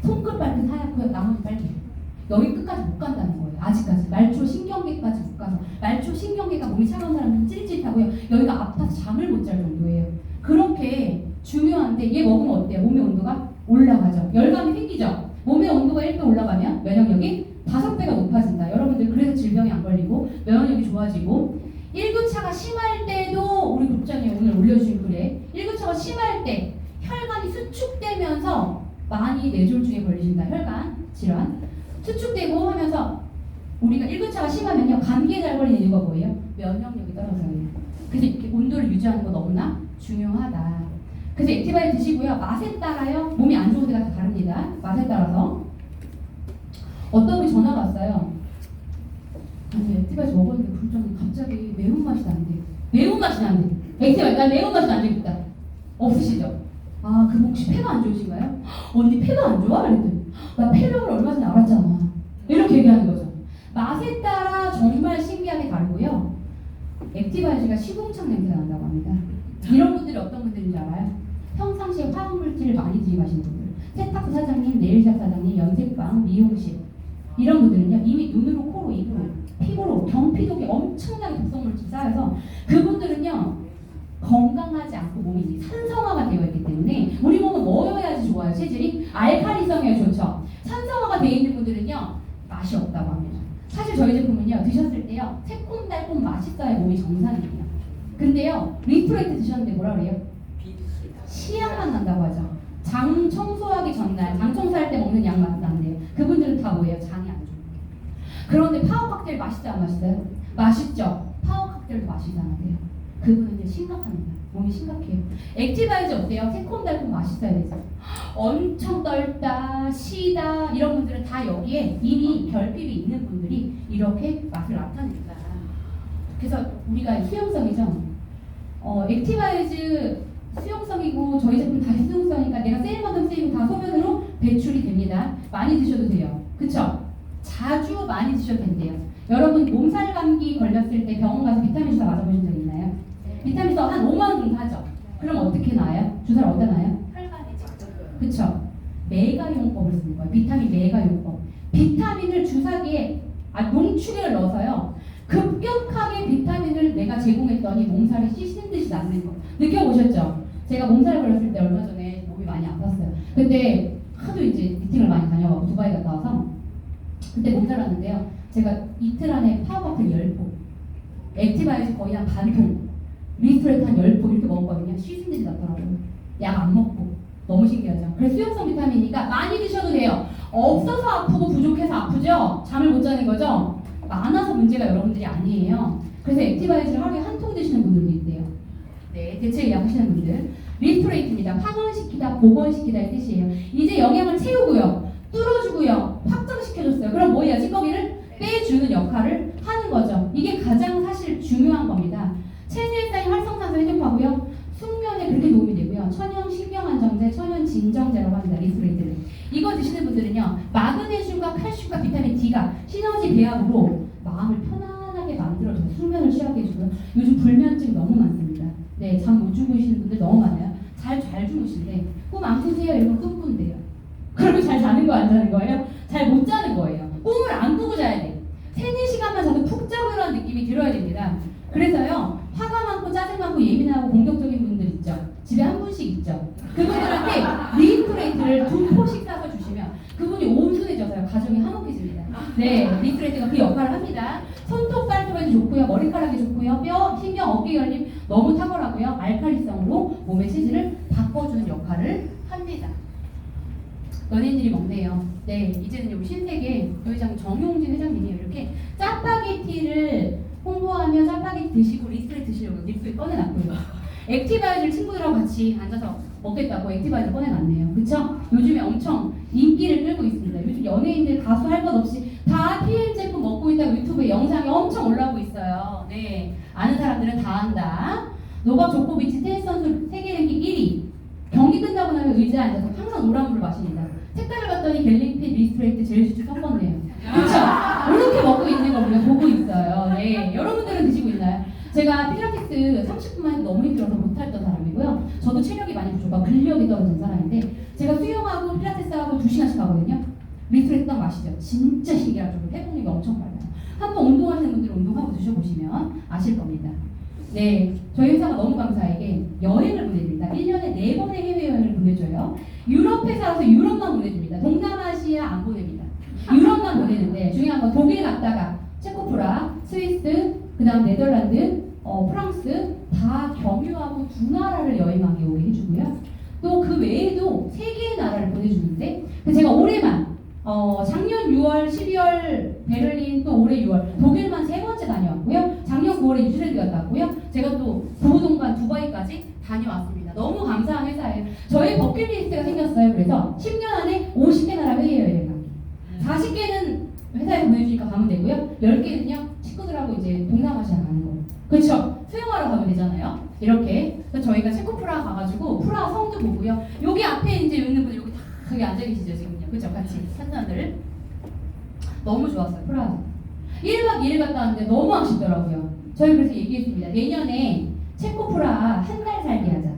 손끝 발끝 하얗고요, 나머지 빨개요. 여기 끝까지 못 간다는 거예요. 아직까지 말초 신경계까지 못 가서. 말초 신경계가 몸이 차가운 사람은 찌릿찌릿하고요, 여기가 아파서 잠을 못 잘 정도예요. 그렇게 중요한데 얘 먹으면 어때요? 몸의 온도가 올라가죠. 열감이 생기죠. 몸의 온도가 1배 올라가면 면역력이 5배가 높아진다. 여러분들 그래서 질병이 안 걸리고 면역력이 좋아지고, 1구차가 심할 때도 우리 국장님 오늘 올려주신 글에 1구차가 심할 때 혈관이 수축되면서 많이 뇌졸중에 걸리신다. 혈관 질환 수축되고 하면서 우리가 1구차가 심하면요, 감기에 잘 걸리는 이유가 뭐예요? 면역력이 떨어져요. 그래서 이렇게 온도를 유지하는 거 너무나 중요하다. 그래서 액티바이즈 드시고요, 맛에 따라요, 몸이 안 좋은 데가 다 다릅니다. 맛에 따라서. 어떤 분이 전화가 왔어요. 아니, 액티바이즈 먹었는데 불장님 갑자기 매운맛이 난대. 매운맛이 난대. 액티바이즈, 난 매운맛이 난 적 있다. 없으시죠? 그럼 혹시 폐가 안 좋으신가요? 언니 폐가 안 좋아? 그랬더니 나 폐렴을 얼마 전에 알았잖아. 이렇게 얘기하는 거죠. 맛에 따라 정말 신기하게 다르고요. 액티바이즈가 시궁창 냄새가 난다고 합니다. 이런 분들이 어떤 분들인지 알아요? 평상시에 화학물질을 많이 들이마시는 분들. 세탁소 사장님, 네일샵 사장님, 염색방, 미용실. 이런 분들은요, 이미 눈으로, 코로, 입으로, 피부로, 경피독에 엄청나게 독성물질이 쌓여서 그분들은요, 건강하지 않고 몸이 산성화가 되어 있기 때문에 우리 몸은 뭐여야지 좋아요? 체질이 알칼리성이어야 좋죠. 산성화가 되어 있는 분들은요, 맛이 없다고 합니다. 사실 저희 제품은요 드셨을 때요 새콤달콤 맛있어야 몸이 정상이에요. 근데요 리프레이트 드셨는데 뭐라 그래요? 치약만 난다고 하죠. 장 청소하기 전날 장 청소할 때 먹는 약 맛 난대요. 그분들은 다 뭐예요? 장이 안 좋은 거예요. 그런데 파워 칵테일 맛있죠 안 맛있어요? 맛있죠. 파워 칵테일도 맛이 이상하대요. 그분은 이제 심각합니다. 몸이 심각해요. 액티바이즈 어때요? 새콤달콤 맛있어야 되죠. 엄청 떨다, 시다 이런 분들은 다 여기에 이미 결핍이 있는 분들이 이렇게 맛을 나타냅니다. 그래서 우리가 수용성이죠. 액티바이즈 수용성이고 저희 제품 다 수용성이니까 내가 세일만큼 세이고 다 소변으로 배출이 됩니다. 많이 드셔도 돼요. 그쵸? 자주 많이 드셔도 된대요. 여러분 몸살 감기 걸렸을 때 병원 가서 비타민 주사 맞아보신 적 있나요? 비타민 주사 한 5만 원 정도 하죠. 그럼 어떻게 나와요? 주사를 어디다 놔요? 혈관에 직접. 그쵸? 메가용법을 쓰는 거예요. 비타민 메가용법. 비타민을 주사기에 농축액을 넣어서요. 급격하게 비타민을 내가 제공했더니 몸살이 씻는 듯이 낫는 거. 느껴보셨죠? 제가 몸살 걸렸을 때 얼마 전에 몸이 많이 아팠어요. 근데 하도 이제 미팅을 많이 다녀가고 두바이 갔다 와서 그때 몸살 났는데요. 제가 이틀 안에 파워바클 10포, 액티바이즈 거의 한 반통, 리스트레이트 한 10포 이렇게 먹었거든요. 씻은 듯이 낫더라고요. 약 안 먹고. 너무 신기하죠? 그래서 수용성 비타민이니까 많이 드셔도 돼요. 없어서 아프고 부족해서 아프죠? 잠을 못 자는 거죠? 많아서 문제가 여러분들이 아니에요. 그래서 액티바이즈를 하루에 한 통 드시는 분들도 있대요. 네, 대체 의학하시는 분들. 리스토레이트입니다. 확원시키다, 복원시키다의 뜻이에요. 이제 영양을 채우고요. 뚫어주고요. 확장시켜줬어요. 그럼 뭐예요? 찌꺼기를 빼주는 역할을 하는 거죠. 이게 가장 사실 중요한 겁니다. 체내에 쌓인 활성산소 해독하고요. 숙면에 그렇게 도움이 되고요. 천연 신경안정제, 천연 진정제라고 합니다. 리스토레이트를. 이거 드시는 분들은요. 마그네슘과 칼슘과 비타민 D가 시너지 배합으로 마음을 편안하게 만들어줘서 숙면을 취하게 해주고요. 요즘 불면증 너무 많습니다. 네, 잠 못 주무시는 분들 너무 많아요. 잘 주무시는데 꿈 안 꾸세요? 이러면 꿈 꾼대요. 그러면 잘 자는 거 안 자는 거예요? 잘 못 자는 거예요. 꿈을 안 꾸고 자야 돼. 3-4시간만 자도 푹 자고라는 느낌이 들어야 됩니다. 그래서요. 화가 많고 짜증 많고 예민하고 공격적인 분들 있죠. 집에 한 분씩 있죠. 그분들한테 리스토레이트를 2포씩 싸서 주시면 그분이 온순해져서요. 가정이 화목해집니다. 네, 리스토레이트가 그 역할을 합니다. 손톱 발톱에도 좋고요. 머리카락이 좋고요. 뼈, 신경, 어깨 결림 너무 탁월하고요. 알칼리성으로 몸의 체질을 바꿔주는 역할을 합니다. 연예인들이 먹네요. 네, 이제는 우리 신세계 부회장 정용진 회장님이 이렇게 짜파게티를 홍보하며 짜파게티 드시고 리스토레이트 드시려고 립스에 꺼내놨고요. 액티바이즈를 친구들하고 같이 앉아서 먹겠다고 액티바이즈 꺼내놨네요. 그쵸? 요즘에 엄청 인기를 끌고 있습니다. 요즘 연예인들 가수 할 것 없이 다 PM 제품 먹고 있다고 유튜브에 영상이 엄청 올라오고 있어요. 네, 아는 사람들은 다 안다. 노박 조코비치 테니스 선수 세계 랭킹 1위. 경기 끝나고 나면 의자에 앉아서 항상 노란 물을 마십니다. 색깔을 봤더니 갤린핏 리스토레이트 제일주주 섞었네요. 그쵸? 이렇게 먹고 있는 걸 우리가 보고 있어요. 네, 여러분들은 드시고 있나요? 제가 필라테스 30분만 해도 너무 힘들어서 못했던 사람이고요. 저도 체력이 많이 부족하고 근력이 떨어진 사람인데 제가 수영하고 필라테스하고 2시간씩 하거든요. 리스토레이트 딱 마시죠. 진짜 신기하죠. 회복력이 엄청 빨라요. 한번 운동하시는 분들은 운동하고 드셔보시면 아실 겁니다. 네, 저희 회사가 너무 감사하게 여행을 보내줍니다. 1년에 4번의 해외여행을 보내줘요. 유럽 회사라서 유럽만 보내줍니다. 동남아시아 안 보냅니다. 유럽만 보내는데 중요한 건 독일 갔다가 체코프라, 스위스, 그 다음 네덜란드, 프랑스 다 경유하고 2나라를 여행하게 오게 해주고요. 또 그 외에도 3개의 나라를 보내주는데 제가 올해만 작년 6월, 12월 베를린 또 올해 6월 독일만 3번째 다녀왔고요. 작년 9월에 뉴질랜드 갔다 왔고요. 제가 또 부부동반 두바이까지 다녀왔습니다. 너무 감사한 회사예요. 저희 버킷리스트가 생겼어요. 그래서 10년 안에 50개 나라 해외여행 가기. 40개는 회사에서 보내주니까 가면 되고요. 10개는요 친구들하고 이제 동남아시아 가는 거. 그렇죠? 수영하러 가면 되잖아요. 이렇게. 그래서 저희가 체코프라 가가지고 프라 성도 보고요. 여기 앞에 이제 있는 분들 여기 다 여기 앉아 계시죠 지금요. 그렇죠? 같이 사진들 너무 좋았어요. 프라 1박 2일 갔다 왔는데 너무 아쉽더라고요. 저희 그래서 얘기했습니다. 내년에 체코프라 한 달 살기 하자.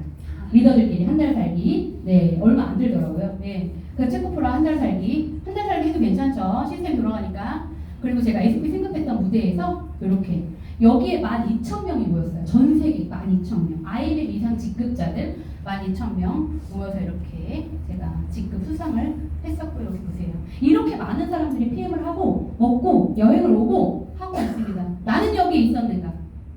리더들끼리 한 달 살기. 네, 얼마 안 들더라고요. 네, 그 체코프라 한 달 살기 해도 괜찮죠. 시스템 돌아가니까. 그리고 제가 SP 승급했던 무대에서 이렇게 여기에 12,000명이 모였어요. 전 세계 12,000명. IBM 이상 직급자들 12,000명 모여서 이렇게 제가 직급 수상을 했었고 여기 보세요. 이렇게 많은 사람들이 PM을 하고 먹고 여행을 오고 하고 있습니다. 나는 여기에 있었는가?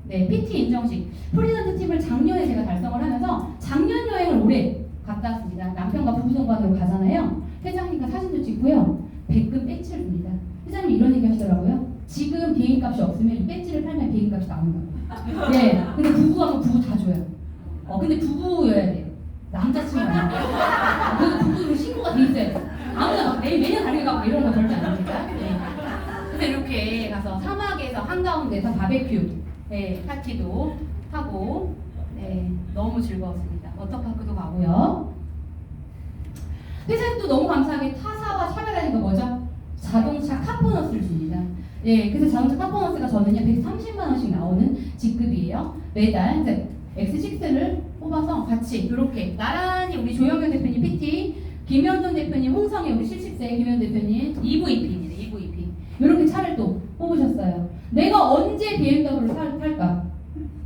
네, PT 인정식 프리랜서 팀을 작년에 제가 달성을 하면서 작년 여행을 올해 갔다 왔습니다. 남편과 부부 동반으로 가잖아요. 회장님과 사진도 찍고요. 백금 배지를 줍니다. 회장님 이런 얘기 하시더라고요. 지금 비행값이 없으면 이 배지를 팔면 비행값이 나온다고. 네, 근데 부부가 뭐 부부 다 줘요. 근데 부부여야 돼요. 남자친구 아니에요. 그래서 부부로 신고가 돼 있어야 돼요. 아무나 막 매년 다르게 가고 이런 거 절대 안 됩니다. 네. 그래서 이렇게 가서 사막에서 한가운데서 바베큐 파티도 하고 너무 즐거웠습니다. 워터파크도 가고요. 회사에 또 너무 감사하게 타사와 차별하니까 뭐죠? 자동차 카보너스를 줍니다. 그래서 자동차 카보너스가 저는요 130만 원씩 나오는 직급이에요. 매달 X6를 뽑아서 같이 이렇게 나란히 우리 조영현 대표님 PT, 김현돈 대표님, 홍성희 우리 실식세 김현 대표님 EVP입니다. EVP 이렇게 차를 또 뽑으셨어요. 내가 언제 BMW를 탈까?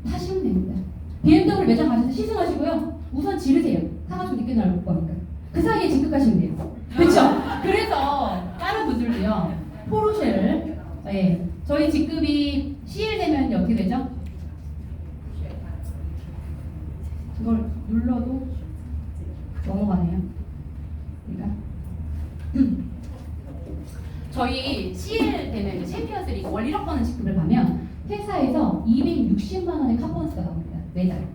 타시면 됩니다. BMW 매장 가셔서 시승하시고요. 우선 지르세요. 차가 좀 늦게 나올 거니까. 그 사이에 직급하시면 돼요. 그렇죠? 그래서 다른 분들도요. 포르쉐를 저희 직급이 CL 되면 어떻게 되죠? 이걸 눌러도 넘어가네요. 그러니까 저희 CL 되면 챔피언스 리그 월 1억 버는 직급을 가면 회사에서 260만 원의 카보너스가 나옵니다. 매달.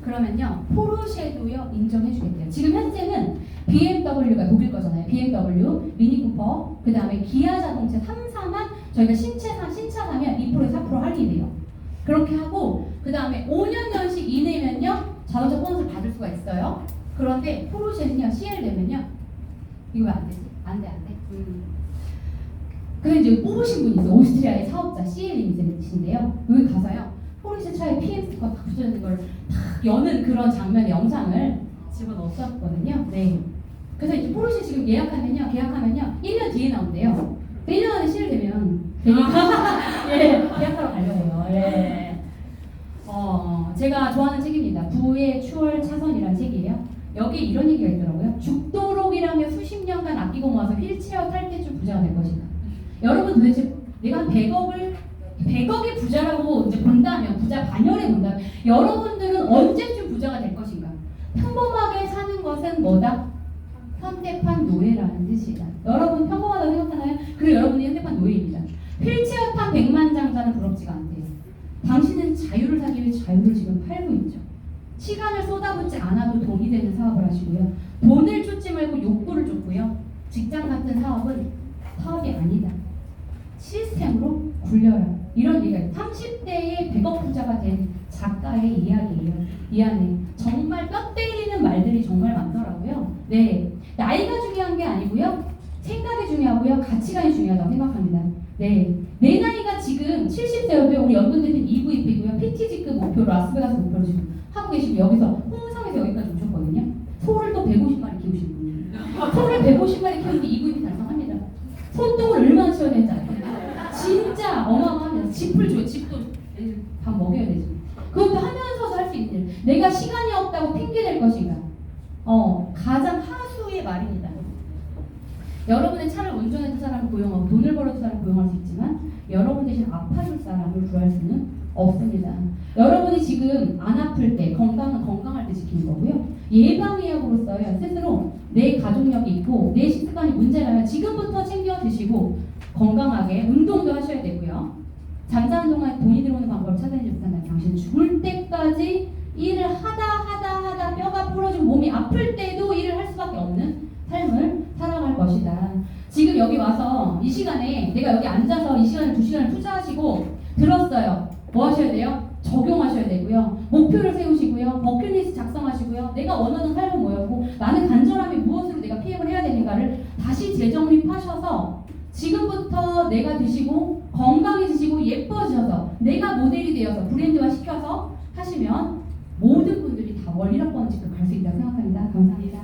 그러면요 포르쉐도요 인정해주겠대요. 지금 현재는 BMW가 독일 거잖아요. BMW, 미니쿠퍼, 그 다음에 기아 자동차 3, 4만 저희가 신차 사면 2%에서 4% 할인이에요. 그렇게 하고 그 다음에 5년 연식 이내면요 자동차 보너스를 받을 수가 있어요. 그런데 포르쉐는요 CL 되면요 이거 왜 안 되지? 안 돼. 그래서 이제 뽑으신 분이 있어요. 오스트리아의 사업자 CL 리미티드신데요. 여기 가서요 포르쉐 차에 PM 스티커 딱 붙여있는 걸 탁 여는 그런 장면의 영상을 집어넣었었거든요. 네. 그래서 이제 포르쉐 지금 계약하면요 1년 뒤에 나온대요. 1년 안에 CL 되면 되니까 계약하러 가려고요. 제가 좋아하는 책입니다. 부의 추월 차선이라는 책이에요. 여기 이런 얘기가 있더라고요. 죽도록이라며 수십 년간 아끼고 모아서 휠체어 탈 때쯤 부자가 될 것이다. 여러분 도대체 내가 한 100억의 부자라고 이제 본다면, 부자 반열에 본다면 여러분들은 언제쯤 부자가 될 것인가? 평범하게 사는 것은 뭐다? 현대판 노예라는 뜻이다. 여러분 평범하다고 생각하나요? 그리고 여러분이 현대판 노예입니다. 휠체어 탄 백만장자는 부럽지가 않대요. 당신은 자유를 사기 위해 자유를 지금 팔고 있죠. 시간을 쏟아붓지 않아도 돈이 되는 사업을 하시고요. 돈을 쫓지 말고 욕구를 쫓고요. 직장 같은 사업은 사업이 아니다. 시스템으로 굴려라. 이런 얘기가 30대에 100억 부자가 된 작가의 이야기예요. 이 안에 정말 뼈 때리는 말들이 정말 많더라고요. 네, 나이가 중요한 게 아니고요. 생각이 중요하고요. 가치관이 중요하다고 생각합니다. 네, 내 나이가 지금 70세여도 우리 연돈 대표님 EVP고요. PT 직급 목표로 라스베가스 목표로 지금 하고 계시고 여기서 홍성에서 여기까지 오셨거든요. 소를 또 150마리 키우신 분이에요. 소를 150마리 키우는데 EVP 달성합니다. 손똥을 얼마나 치워야 되는지 알아요. 진짜 어마어마합니다. 집을 줘요. 집도 밥 먹여야 되죠. 그것도 하면서도 할 수 있는 일. 내가 시간이 없다고 핑계댈 것인가? 가장 하수의 말입니다. 여러분의 차를 운전해줄 사람을 고용하고 돈을 벌어줄 사람을 고용할 수 있지만 여러분 대신 아파줄 사람을 구할 수는 없습니다. 여러분이 지금 안 아플 때, 건강할 때 지키는 거고요. 예방의학으로서요. 스스로 내 가족력이 있고 내 식습관이 문제라면 지금부터 챙겨 드시고 건강하게 운동도 하셔야 되고요. 잠자는 동안 돈이 들어오는 방법을 찾아내지 못한다면 당신 죽을 때까지 일을 하다 뼈가 부러지고 몸이 아플 때도 일을 할 수밖에 없는 삶을 살아갈 것이다. 지금 여기 와서 이 시간에 내가 여기 앉아서 이 시간을 2시간을 투자하시고 들었어요. 뭐 하셔야 돼요? 적용하셔야 되고요. 목표를 세우시고요. 버킷리스트 작성하시고요. 내가 원하는 삶은 뭐였고 나는 간절함이 무엇으로 내가 PM을 해야 되는가를 다시 재정립하셔서 지금부터 내가 드시고 건강해지시고 예뻐지셔서 내가 모델이 되어서 브랜드화 시켜서 하시면 모든 분들이 다 월 1억 번 직급 갈 수 있다고 생각합니다. 감사합니다.